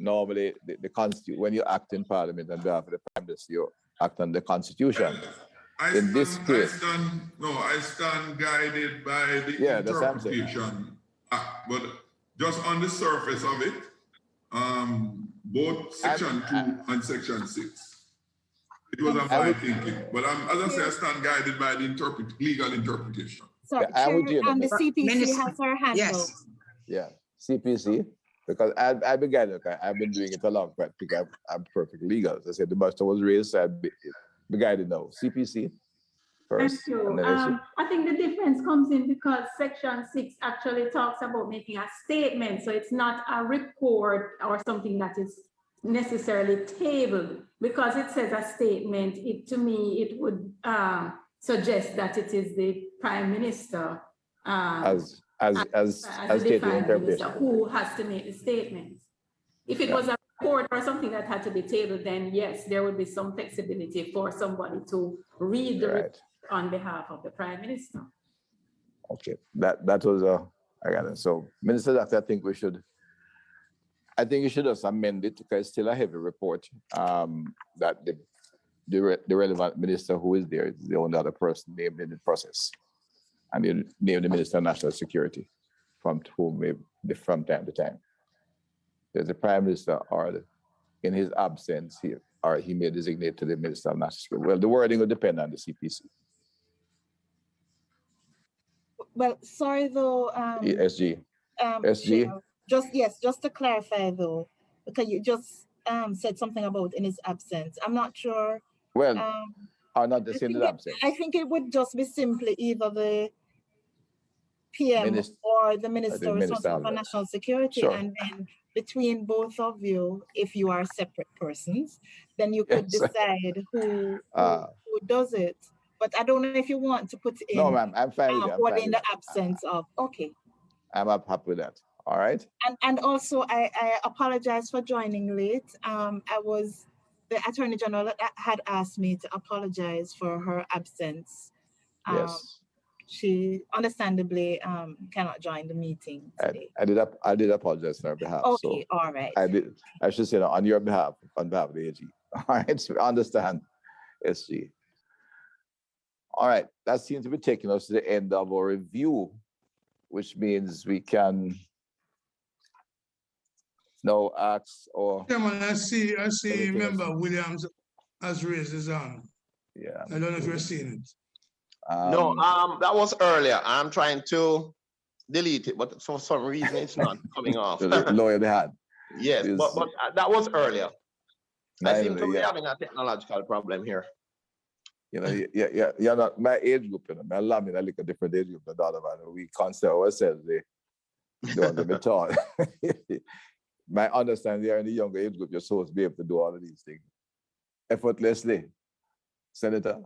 Normally, the Constitution, when you act in Parliament on behalf of the Prime Minister, you act on the Constitution. I stand guided by the interpretation. But just on the surface of it, both section 2 and section 6. It was my thinking. But as I say, I stand guided by the legal interpretation. So, Chair, the CPC has her hand up. Yeah, CPC. Because I've been guided, I've been doing it a long time because I'm perfectly legal. As I said, the master was raised, so I've been guided now. CPC first. Thank you. I think the difference comes in because section 6 actually talks about making a statement. So it's not a report or something that is necessarily tabled. Because it says a statement, to me, it would suggest that it is the Prime Minister as stated in interpretation, who has to make the statements. If it was a report or something that had to be tabled, then yes, there would be some flexibility for somebody to read the report on behalf of the Prime Minister. Okay, that was I got it. So, Minister Doctor, I think you should just amend it because it's still a heavy report. That the relevant minister who is there is the only other person named in the process. And you name the Minister of National Security, from whom from time to time. There's the Prime Minister, or in his absence, he may designate to the Minister of National Security. Well, the wording will depend on the CPC. Well, sorry though. SG. SG. Just to clarify though, because you just said something about in his absence. I'm not sure. Well, or not the same absence. I think it would just be simply either the PM or the Minister responsible for National Security, and then between both of you, if you are separate persons, then you could decide who does it. But I don't know if you want to put in. No, ma'am, I'm fine with that. In the absence of, okay. I'm happy with that. All right. And also, I apologize for joining late. The Attorney General had asked me to apologize for her absence. Yes. she understandably cannot join the meeting today. I did apologize on her behalf. Okay, so all right. I should say on your behalf, on behalf of the AG. All right, so we understand, SG. All right, that seems to be taking us to the end of our review, which means we can now ask or. Chairman, I see Member Williams has raised his hand. Yeah. I don't know if you're seeing it. No, that was earlier. I'm trying to delete it, but for some reason it's not coming off. Lower the hand. Yes, but that was earlier. I seem to be having a technological problem here. You know, you're not my age group, you know. I love me, I like a different age group than the other man. We consider ourselves the don't let me talk. My understanding, you're in the younger age group, you're supposed to be able to do all of these things effortlessly. Senator.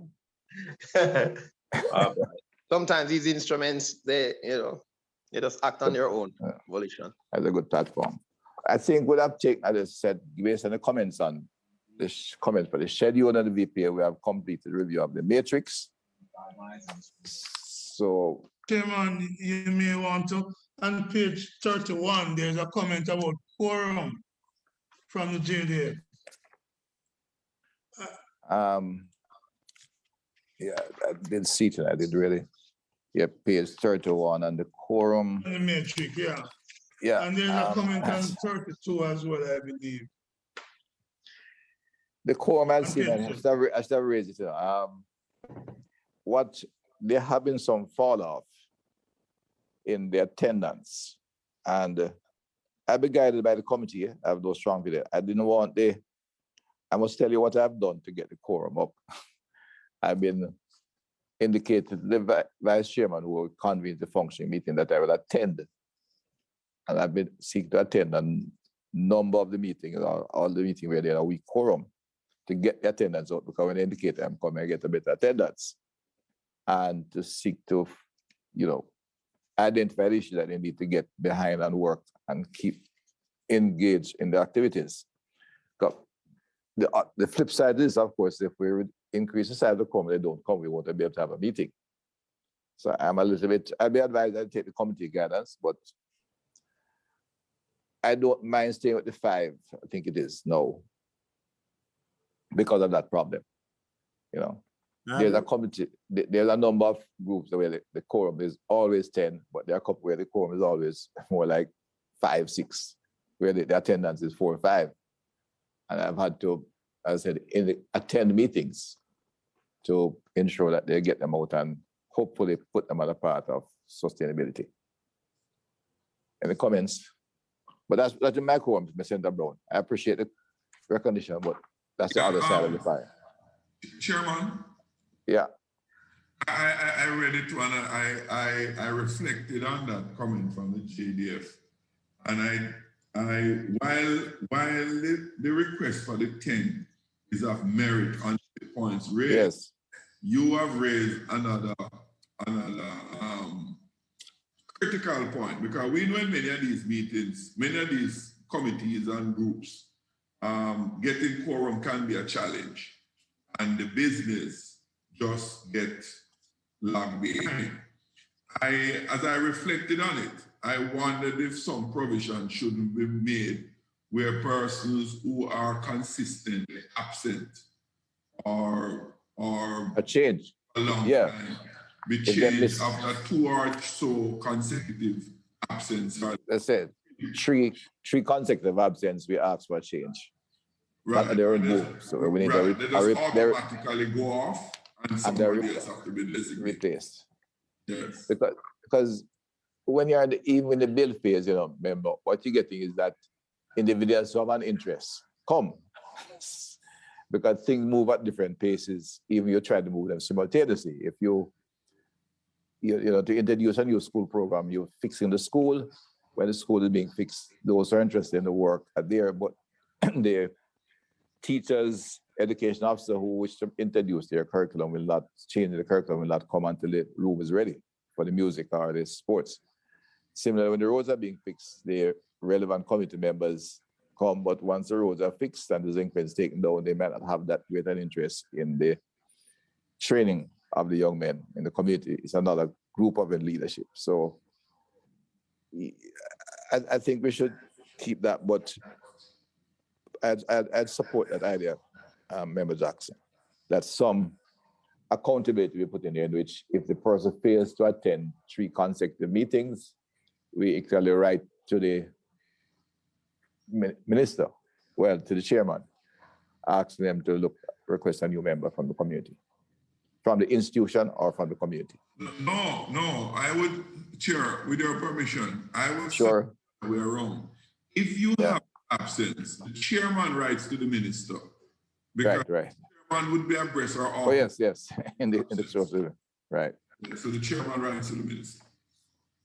Sometimes these instruments, they just act on their own volition. That's a good platform. I think we'll have taken, as I said, based on the comments on the comments for the schedule and the VPA, we have completed review of the matrix. So, Chairman, you may want to, on page 31, there's a comment about quorum from the JDF. Yeah, I did see it, I did really. Yeah, page 31 and the quorum. The matrix, yeah. Yeah. And there's a comment on 32 as well, I believe. The quorum, I see, I still raise it. What there have been some fall off in the attendance, and I've been guided by the committee. I have no strong video. I didn't want I must tell you what I've done to get the quorum up. I've been indicated to the vice chairman who will convene the functioning meeting that I will attend. And I've been seeking to attend a number of the meetings, all the meetings where there are a weak quorum, to get the attendance out, because when they indicate I'm coming, I get a better attendance. And to seek to, identify the issues that they need to get behind and work and keep engaged in the activities. The flip side is, of course, if we increase the size of the quorum, they don't come, we won't be able to have a meeting. So I'm a little bit, I'd be advised to take the committee guidance, but I don't mind staying with the 5, I think it is now, because of that problem. There's a committee, there's a number of groups where the quorum is always 10, but there are a couple where the quorum is always more like 5, 6, where the attendance is 4 or 5. And I've had to, as I said, attend meetings to ensure that they get them out and hopefully put them as a part of sustainability. Any comments? But that's my quorum, Mr. Senator Brown. I appreciate the recognition, but that's the other side of the fire. Chairman? Yeah. I read it and I reflected on that comment from the JDF. And while the request for the 10 is of merit on the points raised, yes, you have raised another critical point, because we know in many of these meetings, many of these committees and groups, getting quorum can be a challenge, and the business just get lagged behind. As I reflected on it, I wondered if some provision should be made where persons who are consistently absent or a change, a long time be changed after 2 or so consecutive absence. That's it. 3 consecutive absence, we ask for a change. Right. Not their own move. So we need right. They just automatically go off and somebody else have to be designated. Replaced. Yes. Because when you're even in the build phase, remember, what you're getting is that individuals who have an interest come. Because things move at different paces, even you try to move them simultaneously. If you to introduce a new school program, you're fixing the school. When the school is being fixed, those who are interested in the work are there, but the teachers, education officer who wish to introduce their curriculum will not change the curriculum, will not come until the room is ready for the music or the sports. Similarly, when the roads are being fixed, the relevant committee members come, but once the roads are fixed and the zinc fence taken down, they might not have that great an interest in the training of the young men in the community. It's another group of in leadership. So I think we should keep that, but I'd support that idea, Member Jackson, that some accountability be put in there, in which if the person fails to attend 3 consecutive meetings, we equally write to the minister, well, to the chairman, asking them to request a new member from the community, from the institution or from the community. No, I would, Chair, with your permission, I would Sure. say we're wrong. If you have absence, the chairman writes to the minister. Because right. the chairman would be abreast or off. Oh, yes, in the source, right. So the chairman writes to the minister.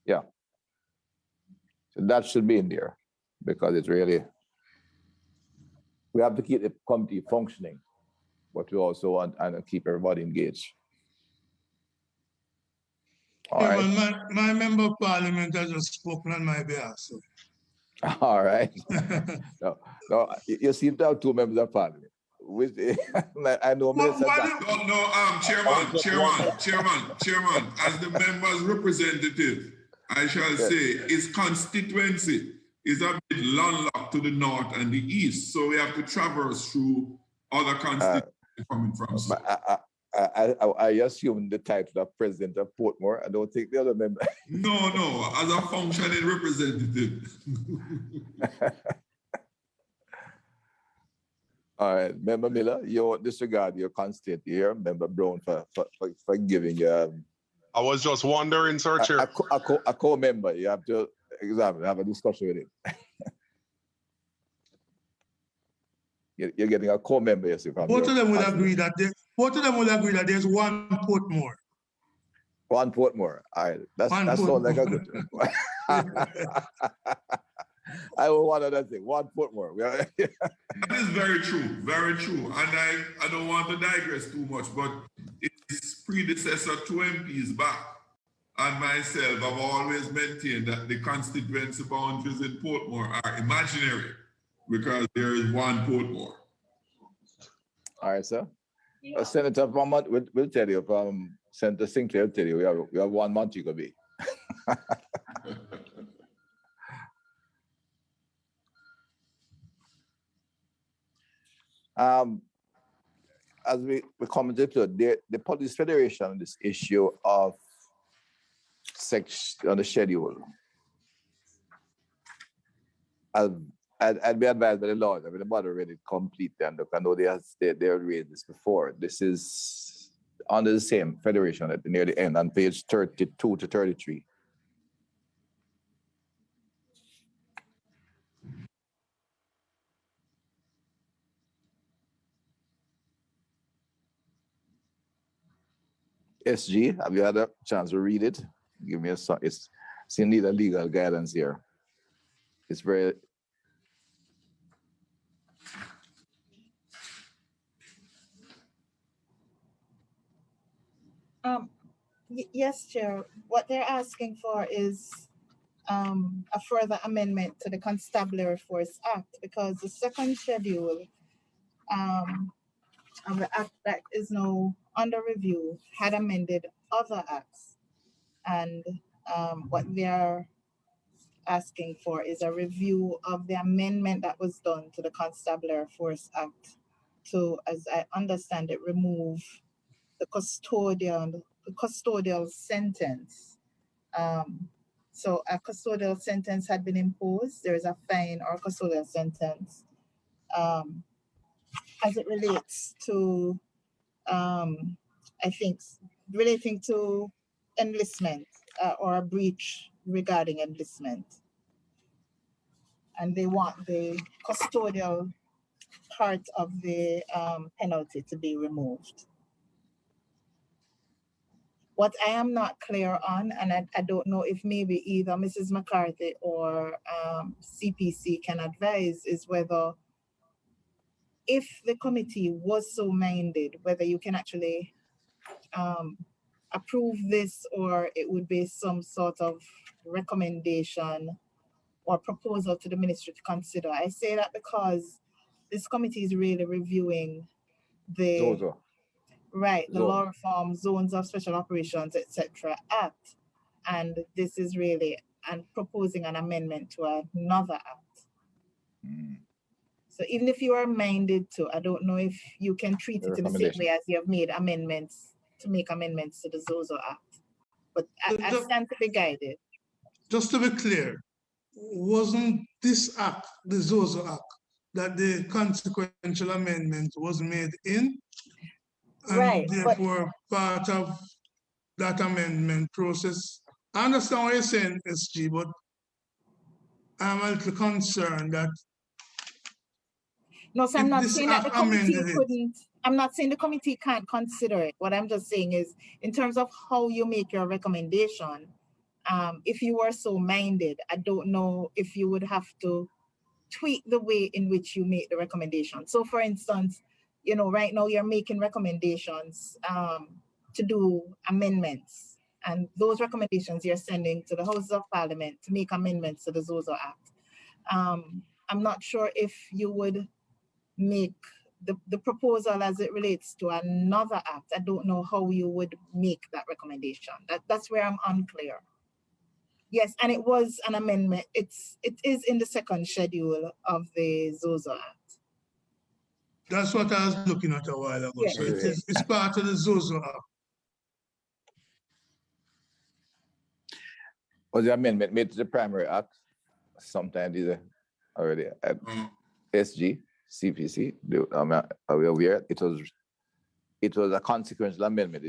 Yeah. So that should be in there, because it's really, we have to keep the committee functioning, but we also want and keep everybody engaged. All right. My member of parliament has just spoken on my behalf. So. All right. No, you seem to have 2 members of parliament. I know Minister Chairman, as the member's representative, I shall say his constituency is a bit landlocked to the north and the east, so we have to traverse through other constituencies coming from. I assume the title of President of Portmore. I don't think the other member. No, as a functioning representative. All right, Member Miller, you won't disregard your constituency here. Member Brown for giving you. I was just wondering, sir, Chair. A co-member, you have to examine, have a discussion with him. You're getting a co-member, yes. Both of them will agree that there's one Portmore. One Portmore. All right, that sounds like a good one. I will want another thing. One Portmore. That is very true, and I don't want to digress too much, but its predecessor, 2 MPs back, and myself have always maintained that the constituency boundaries in Portmore are imaginary, because there is one Portmore. All right, sir. Senator Vermont will tell you, Senator Sinclair will tell you, we have 1 Montego Bay. As we commented to the Police Federation, this issue of section on the schedule, I'd be advised by the Lord. I mean, the body read it completely, and I know they have raised this before. This is under the same federation at near the end on page 32 to 33. SG, have you had a chance to read it? Give me it's need a legal guidance here. It's very. Yes, Chair. What they're asking for is a further amendment to the Constabulary Force Act, because the second schedule of the act that is now under review had amended other acts, and what they are asking for is a review of the amendment that was done to the Constabulary Force Act to, as I understand it, remove the custodial sentence. So a custodial sentence had been imposed. There is a fine or custodial sentence as it relates to, I think, relating to enlistment or a breach regarding enlistment. And they want the custodial part of the penalty to be removed. What I am not clear on, and I don't know if maybe either Mrs. McCarthy or CPC can advise, is whether if the committee was so minded, whether you can actually approve this, or it would be some sort of recommendation or proposal to the ministry to consider. I say that because this committee is really reviewing the ZOSO. Right, the Law Reform Zones of Special Operations, etc. Act. And this is really proposing an amendment to another act. So even if you are minded to, I don't know if you can treat it in the same way as you have made amendments to make amendments to the ZOSO Act. But I stand to be guided. Just to be clear, wasn't this act, the ZOSO Act, that the consequential amendment was made in? And right, therefore part of that amendment process. I understand what you're saying, SG, but I'm a little concerned that no, so I'm not saying that the committee couldn't, I'm not saying the committee can't consider it. What I'm just saying is, in terms of how you make your recommendation, if you were so minded, I don't know if you would have to tweak the way in which you make the recommendation. So for instance, you know, right now you're making recommendations to do amendments, and those recommendations you're sending to the Houses of Parliament to make amendments to the ZOSO Act. I'm not sure if you would make the proposal as it relates to another act. I don't know how you would make that recommendation. That's where I'm unclear. Yes, and it was an amendment. It is in the second schedule of the ZOSO Act. That's what I was looking at a while ago. Yes. So it's part of the ZOSO Act. Was the amendment made to the primary act sometime either already at SG, CPC? Are we aware? It was a consequential amendment.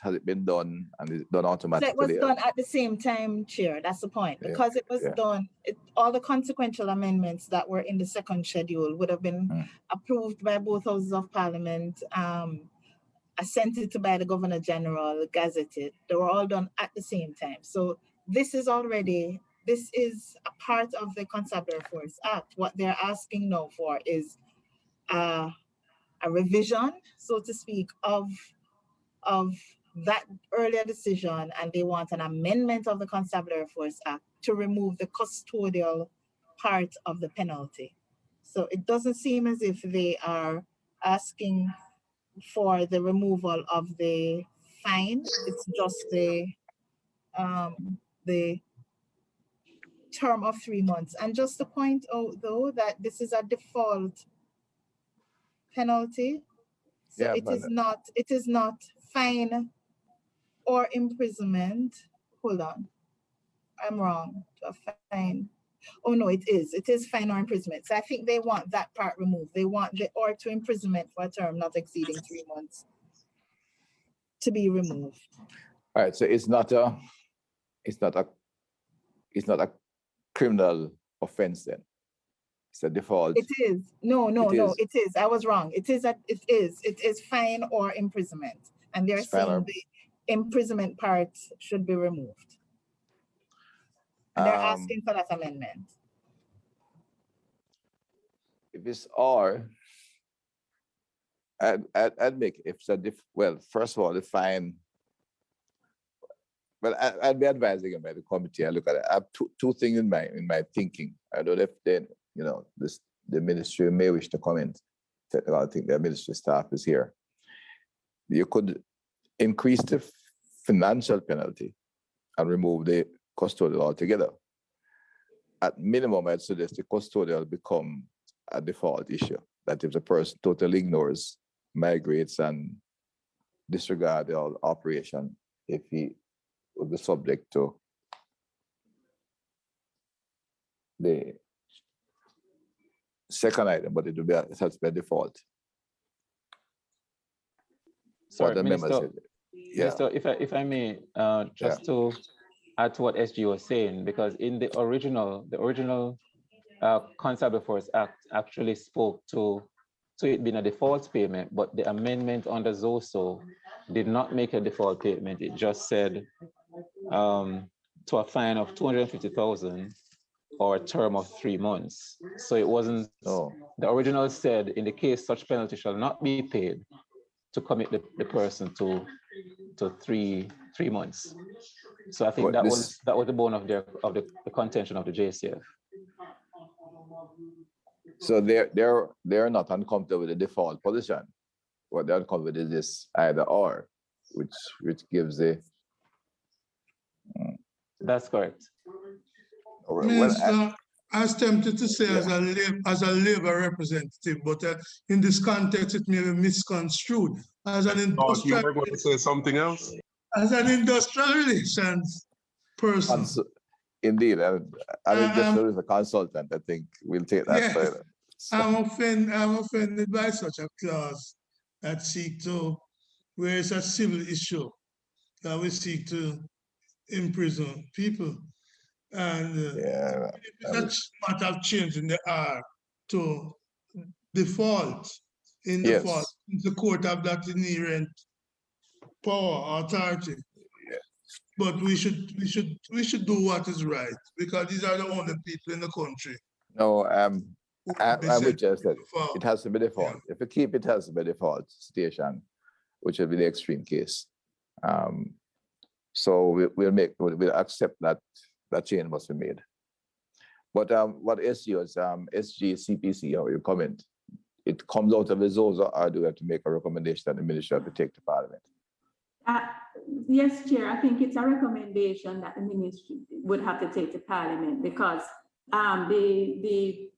Has it been done, and is it done automatically? So it was done at the same time, Chair. That's the point. Because it was done, all the consequential amendments that were in the second schedule would have been approved by both Houses of Parliament, assented to by the Governor General, gazetted. They were all done at the same time. So this is a part of the Constabulary Force Act. What they're asking now for is a revision, so to speak, of that earlier decision, and they want an amendment of the Constabulary Force Act to remove the custodial part of the penalty. So it doesn't seem as if they are asking for the removal of the fine. It's just the term of 3 months. And just to point out though that this is a default penalty. So it is not fine or imprisonment. Hold on, I'm wrong. A fine. Oh no, it is fine or imprisonment. So I think they want that part removed. They want the or to imprisonment for a term not exceeding 3 months to be removed. All right, so it's not a criminal offense then. It's a default. It is. No, it is. I was wrong. It is fine or imprisonment. And they're saying the imprisonment part should be removed. And they're asking for that amendment. If it's or, I'd make if it's a well, first of all, the fine. Well, I'd be advising about the committee. I look at it. I have two things in my thinking. I don't know if then the ministry may wish to comment. Technically, I think the ministry staff is here. You could increase the financial penalty and remove the custodial altogether. At minimum, I'd suggest the custodial become a default issue. That if the person totally ignores, migrates, and disregards the operation, if he would be subject to the second item, but it has to be a default. Sorry, the Minister, Minister, if I may, to add to what SG was saying, because in the original Constabulary Force Act actually spoke to it being a default payment, but the amendment under ZOSO did not make a default payment. It just said to a fine of 250,000 or a term of 3 months. So it wasn't, the original said, in the case such penalty shall not be paid, to commit the person to 3 months. So I think that was the bone of the contention of the JCF. So they're not uncomfortable with the default position. what they're covered is this either or, which gives a. That's correct. Minister, I was tempted to say as a labor representative, but in this context, it may be misconstrued. As an industrial, you were going to say something else? As an industrial relations person. Indeed, and as a consultant, I think we'll take that further. So. I'm offended by such a clause that seek to, where it's a civil issue, that we seek to imprison people. And it's a matter of changing the R to default. In default, the court have that inherent power, authority. But we should do what is right, because these are the only people in the country. No, I'm with you. It has to be default. If you keep it, has to be default station, which will be the extreme case. So we'll accept that change must be made. But what SG is SG CPC, how you comment? It comes out of the ZOSO, or do we have to make a recommendation that the ministry have to take to Parliament? Yes, Chair, I think it's a recommendation that the ministry would have to take to Parliament, because the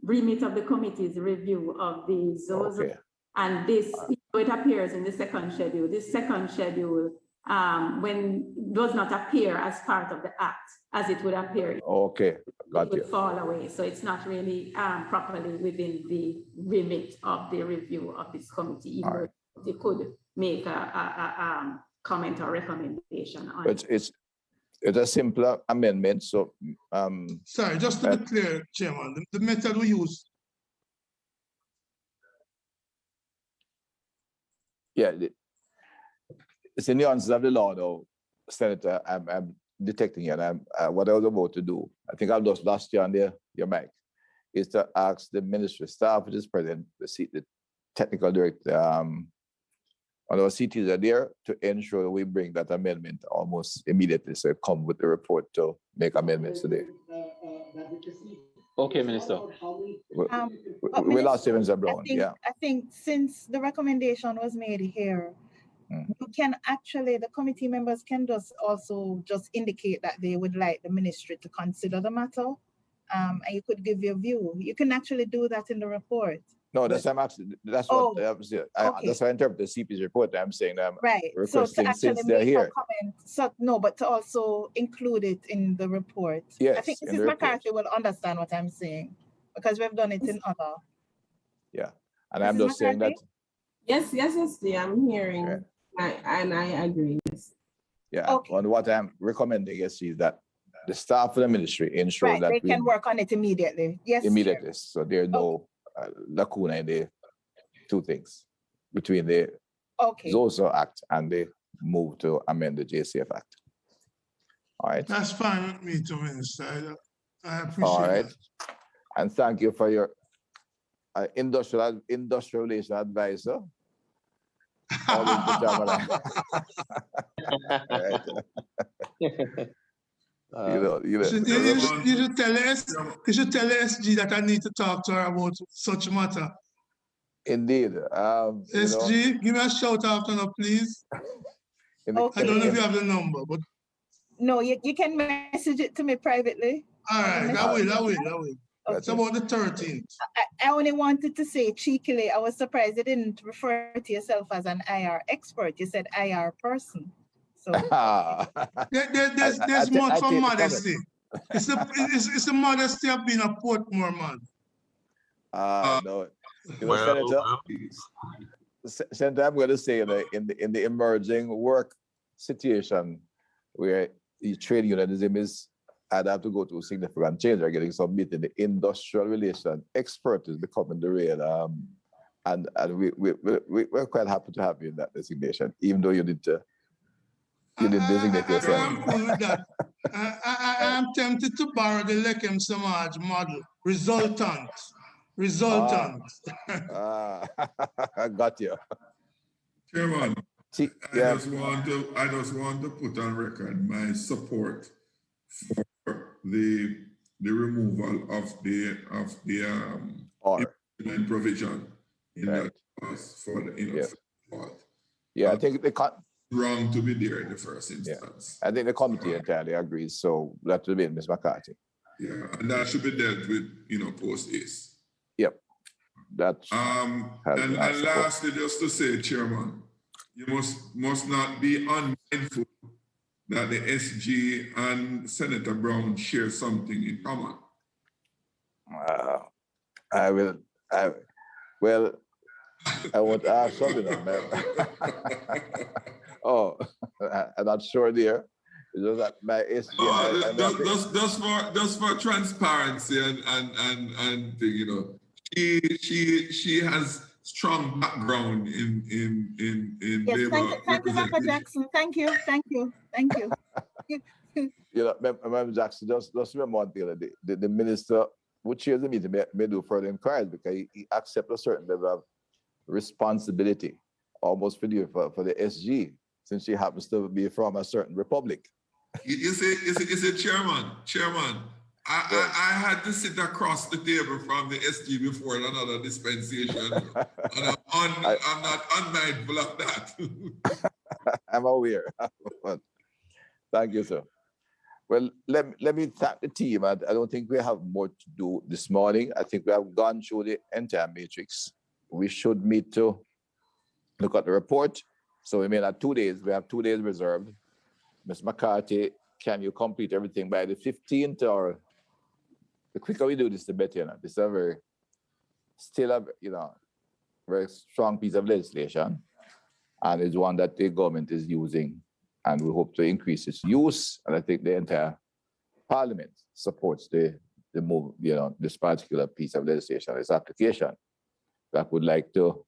remit of the committee's review of the ZOSO, and this it appears in the second schedule. This second schedule when does not appear as part of the act, as it would appear. Okay, got you. Would fall away, so it's not really properly within the remit of the review of this committee. Even though they could make a comment or recommendation on it. It's a simpler amendment. So, sorry, just to be clear, Chairman, the method we use. Yeah, it's the nuances of the law, though, Senator. I'm detecting here, and what I was about to do, I think I've just last year on your mic, is to ask the ministry staff, which is present, the technical director, and our CTs are there to ensure that we bring that amendment almost immediately. So it come with the report to make amendments today. Okay, Minister. We lost Evans Brown. I think since the recommendation was made here, you can actually, the committee members can just indicate that they would like the ministry to consider the matter, and you could give your view. You can actually do that in the report. No, that's that's what I interpret the CP's report. I'm saying that requesting since they're here. But to also include it in the report. Yes, I think Mrs. McCarthy will understand what I'm saying, because we've done it in other. Yeah, and I'm just saying that. Yes, I'm hearing, and I agree. Yeah, and what I'm recommending is that the staff of the ministry ensure that they can work on it immediately. Yes, immediately. Chair. So there's no lacuna in the two things between the ZOSO Act and the move to amend the JCF Act. All right. That's fine with me too, Minister. I appreciate All right. that. And thank you for your industrial relation advisor. You should tell SG that I need to talk to her about such matter. Indeed. SG, give me a shout out on her, please. I don't know if you have the number, but no, you can message it to me privately. All right, I will. It's about the 13th. I only wanted to say cheekily, I was surprised you didn't refer to yourself as an IR expert. You said IR person. So there's more from modesty. It's the modesty of being a Portmore man. No. Senator, I'm going to say in the emerging work situation where the trade unionism is, I'd have to go through significant change. We're getting submitted. The industrial relation expert is becoming the real, and we're quite happy to have you in that designation, even though you didn't designate yourself. I'm cool with that. I'm tempted to borrow the Lekem Samaj model, resultant. I got you. Chairman, I just want to put on record my support for the removal of the implement provision in that clause for the fault. Yeah, I think the wrong to be there in the first instance. I think the committee entirely agrees. So that will be Ms. McCarthy. Yeah, and that should be dealt with, post ACE. Yep. That's and lastly, just to say, Chairman, you must not be unmindful that the SG and Senator Brown share something in common. I want to ask something of them. Oh, I'm not sure there. It's just that my SG. Just for transparency and she has strong background in yes, labor. Thank you, Dr. Jackson. Thank you. Madam Jackson, just remember one thing, the minister who chairs the meeting may do further inquiries because he accepts a certain level of responsibility, almost for the SG, since she happens to be from a certain republic. You see, Chairman, I had to sit across the table from the SG before in another dispensation, and I'm not unmindful of that. I'm aware. But thank you, sir. Well, let me thank the team. I don't think we have more to do this morning. I think we have gone through the entire matrix. We should meet to look at the report. So we may have 2 days. We have 2 days reserved. Ms. McCarthy, can you complete everything by the 15th, or the quicker we do this, the better? This is a very strong piece of legislation, and it's one that the government is using, and we hope to increase its use. And I think the entire Parliament supports the move, this particular piece of legislation, this application. That would like to,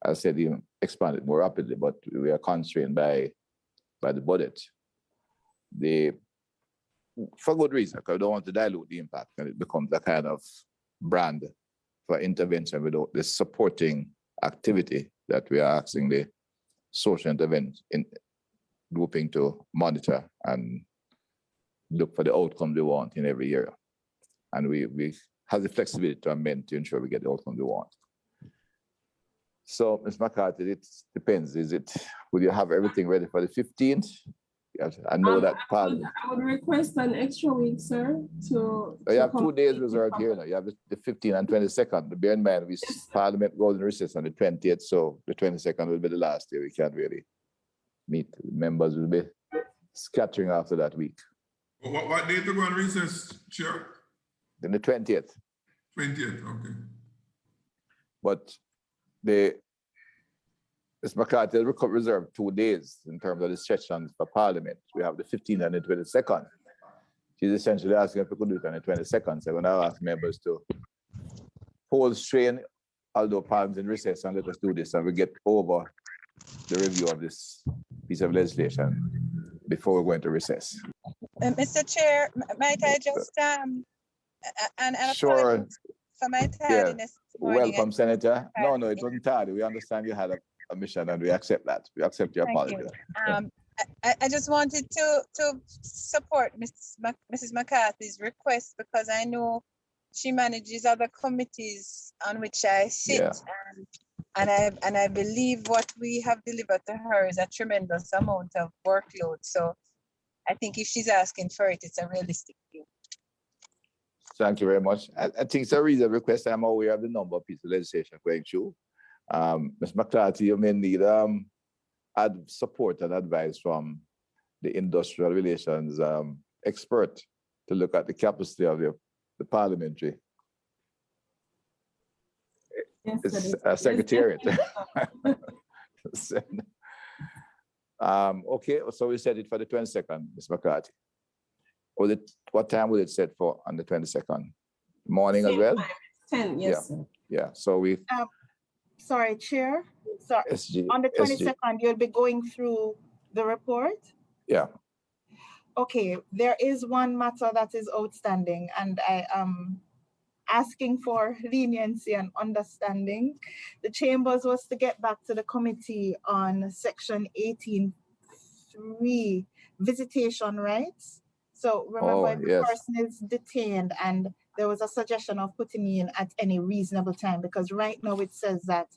as I said, even expand it more rapidly, but we are constrained by the budget. For good reason, because we don't want to dilute the impact, and it becomes a kind of brand for intervention without the supporting activity that we are asking the social intervention grouping to monitor and look for the outcome they want in every area. And we have the flexibility to amend to ensure we get the outcome we want. So, Ms. McCarthy, it depends. Will you have everything ready for the 15th? Yes, I know that Parliament. I would request an extra week, sir, to you have 2 days reserved here now. You have the 15th and 22nd. Bear in mind, Parliament goes in recess on the 20th, so the 22nd will be the last day. We can't really meet. Members will be scattering after that week. What date to go on recess, Chair? Then the 20th. 20th, okay. But Ms. McCarthy reserved 2 days in terms of the sessions for Parliament. We have the 15th and the 22nd. She's essentially asking if we could do it on the 22nd. So I'm going to ask members to hold strain, although Parliament's in recess, and let us do this, and we get over the review of this piece of legislation before we go into recess. Mr. Chair, might I just and sure. For my tardiness. Welcome, Senator. No, it wasn't tardy. We understand you had a mission, and we accept that. We accept your apology. I just wanted to support Mrs. McCarthy's request, because I know she manages other committees on which I sit, and I believe what we have delivered to her is a tremendous amount of workload. So I think if she's asking for it, it's a realistic view. Thank you very much. I think it's a reasonable request. I'm aware of the number of pieces of legislation going through. Ms. McCarthy, you may need support and advice from the industrial relations expert to look at the capacity of the parliamentary secretariat. Okay, so we set it for the 22nd, Ms. McCarthy. What time will it set for on the 22nd? Morning as well? 10, yes. Yeah, so we... sorry, Chair. Sorry. On the 22nd, you'll be going through the report? Yeah. Okay, there is one matter that is outstanding, and I am asking for leniency and understanding. The Chambers was to get back to the committee on section 18.3, visitation rights. So remember, if the person is detained, and there was a suggestion of putting me in at any reasonable time, because right now it says that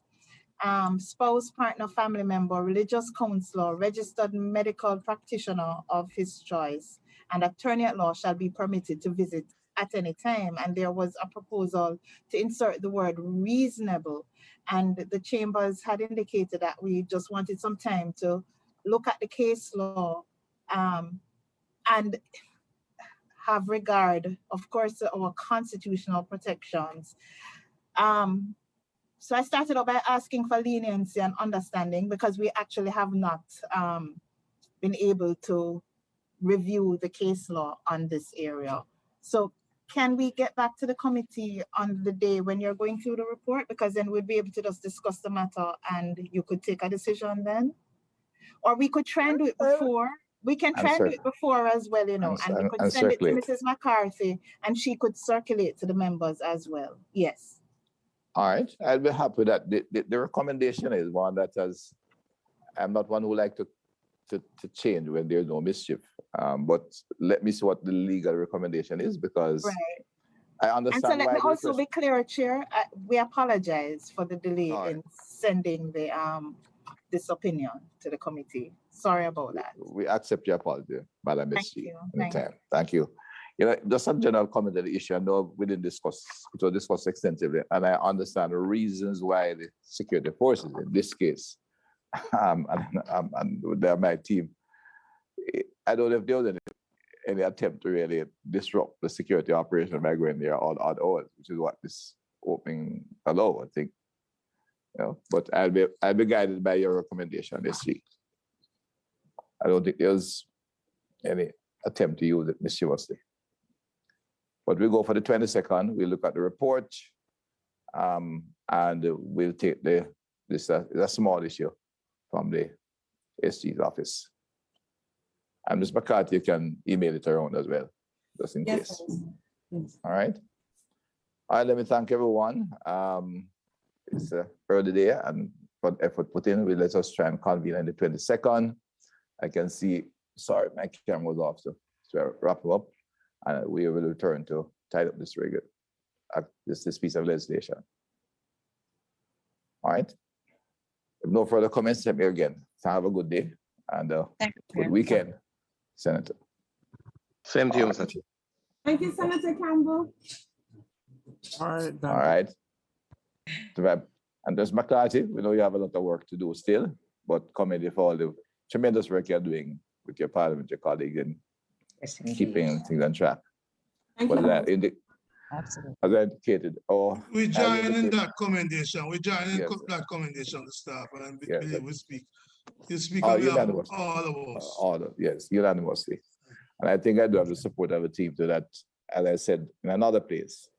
spouse, partner, family member, religious counselor, registered medical practitioner of his choice, and attorney at law shall be permitted to visit at any time. And there was a proposal to insert the word reasonable. And the chambers had indicated that we just wanted some time to look at the case law and have regard, of course, to our constitutional protections. So I started out by asking for leniency and understanding because we actually have not been able to review the case law on this area. So can we get back to the committee on the day when you're going through the report? Because then we'd be able to just discuss the matter and you could take a decision then. Or we could try and do it before. We can try and do it before as well, you know, and we could send it to Mrs. McCarthy and she could circulate to the members as well. Yes. All right, I'll be happy that the recommendation is one that has, I'm not one who like to change when there's no mischief. But let me see what the legal recommendation is because I understand. And so let me also be clear, Chair. We apologize for the delay in sending the this opinion to the committee. Sorry about that. We accept your apology, Madam SG. Thank you. You know, just a general comment on the issue. I know we didn't discuss, it was discussed extensively, and I understand the reasons why the security forces in this case, and they're my team. I don't know if there was any attempt to really disrupt the security operation by going there all odd hours, which is what this opening allow, I think. You know, but I'll be guided by your recommendation this week. I don't think there's any attempt to use it mischievously. But we go for the 22nd, we look at the report, and we'll take this a small issue from the SG's office. And Ms. McCarthy, you can email it around as well, just in case. Yes. All right. All right, let me thank everyone. It's an early day and for the effort put in. Let us try and convene on the 22nd. I can see, sorry, my camera was off, so wrap it up. And we will return to tie up this piece of legislation. All right. If no further comments, let me again. So have a good day and good weekend, Senator. Same to you, Mr. Chair. Thank you, Senator Campbell. All right. And there's McCarthy. We know you have a lot of work to do still, but commend for all the tremendous work you're doing with your parliamentary colleagues and keeping things on track. But Absolutely. as I indicated, we join in that commendation. We join in that commendation to staff, and I believe we speak. You speak on behalf of all of us. Yes, unanimously. And I think I do have the support of the team to that. As I said, in another place,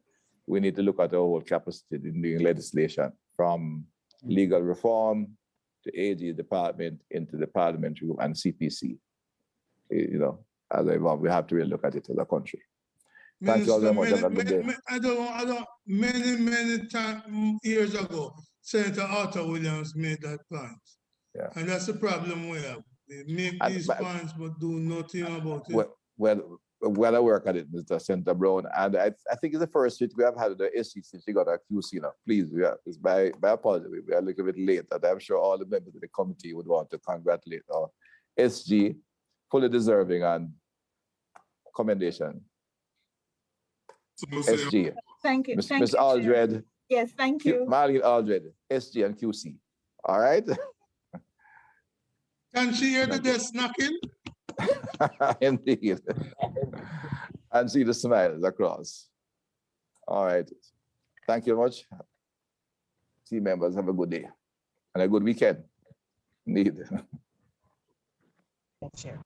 we need to look at our whole capacity in doing legislation from legal reform to AG department into the parliamentary room and CPC. You know, as we have to really look at it as a country. Thank you all very much. Have a good day. I don't, many years ago, Senator Arthur Williams made that point. Yeah. And that's the problem we have. They make these points but do nothing about it. Well, I work at it, Mr. Senator Brown, and I think it's the first week we have had the SEC. She got a QC now. Please, it's by apology. We are a little bit late, and I'm sure all the members of the committee would want to congratulate our SG, fully deserving and commendation. SG. Thank you. Ms. Aldred. Yes, thank you. Marlene Aldred, SG and QC. All right. Can she hear the desk knocking? Indeed. And see the smiles across. All right. Thank you very much. Team members, have a good day and a good weekend. Indeed. Sure.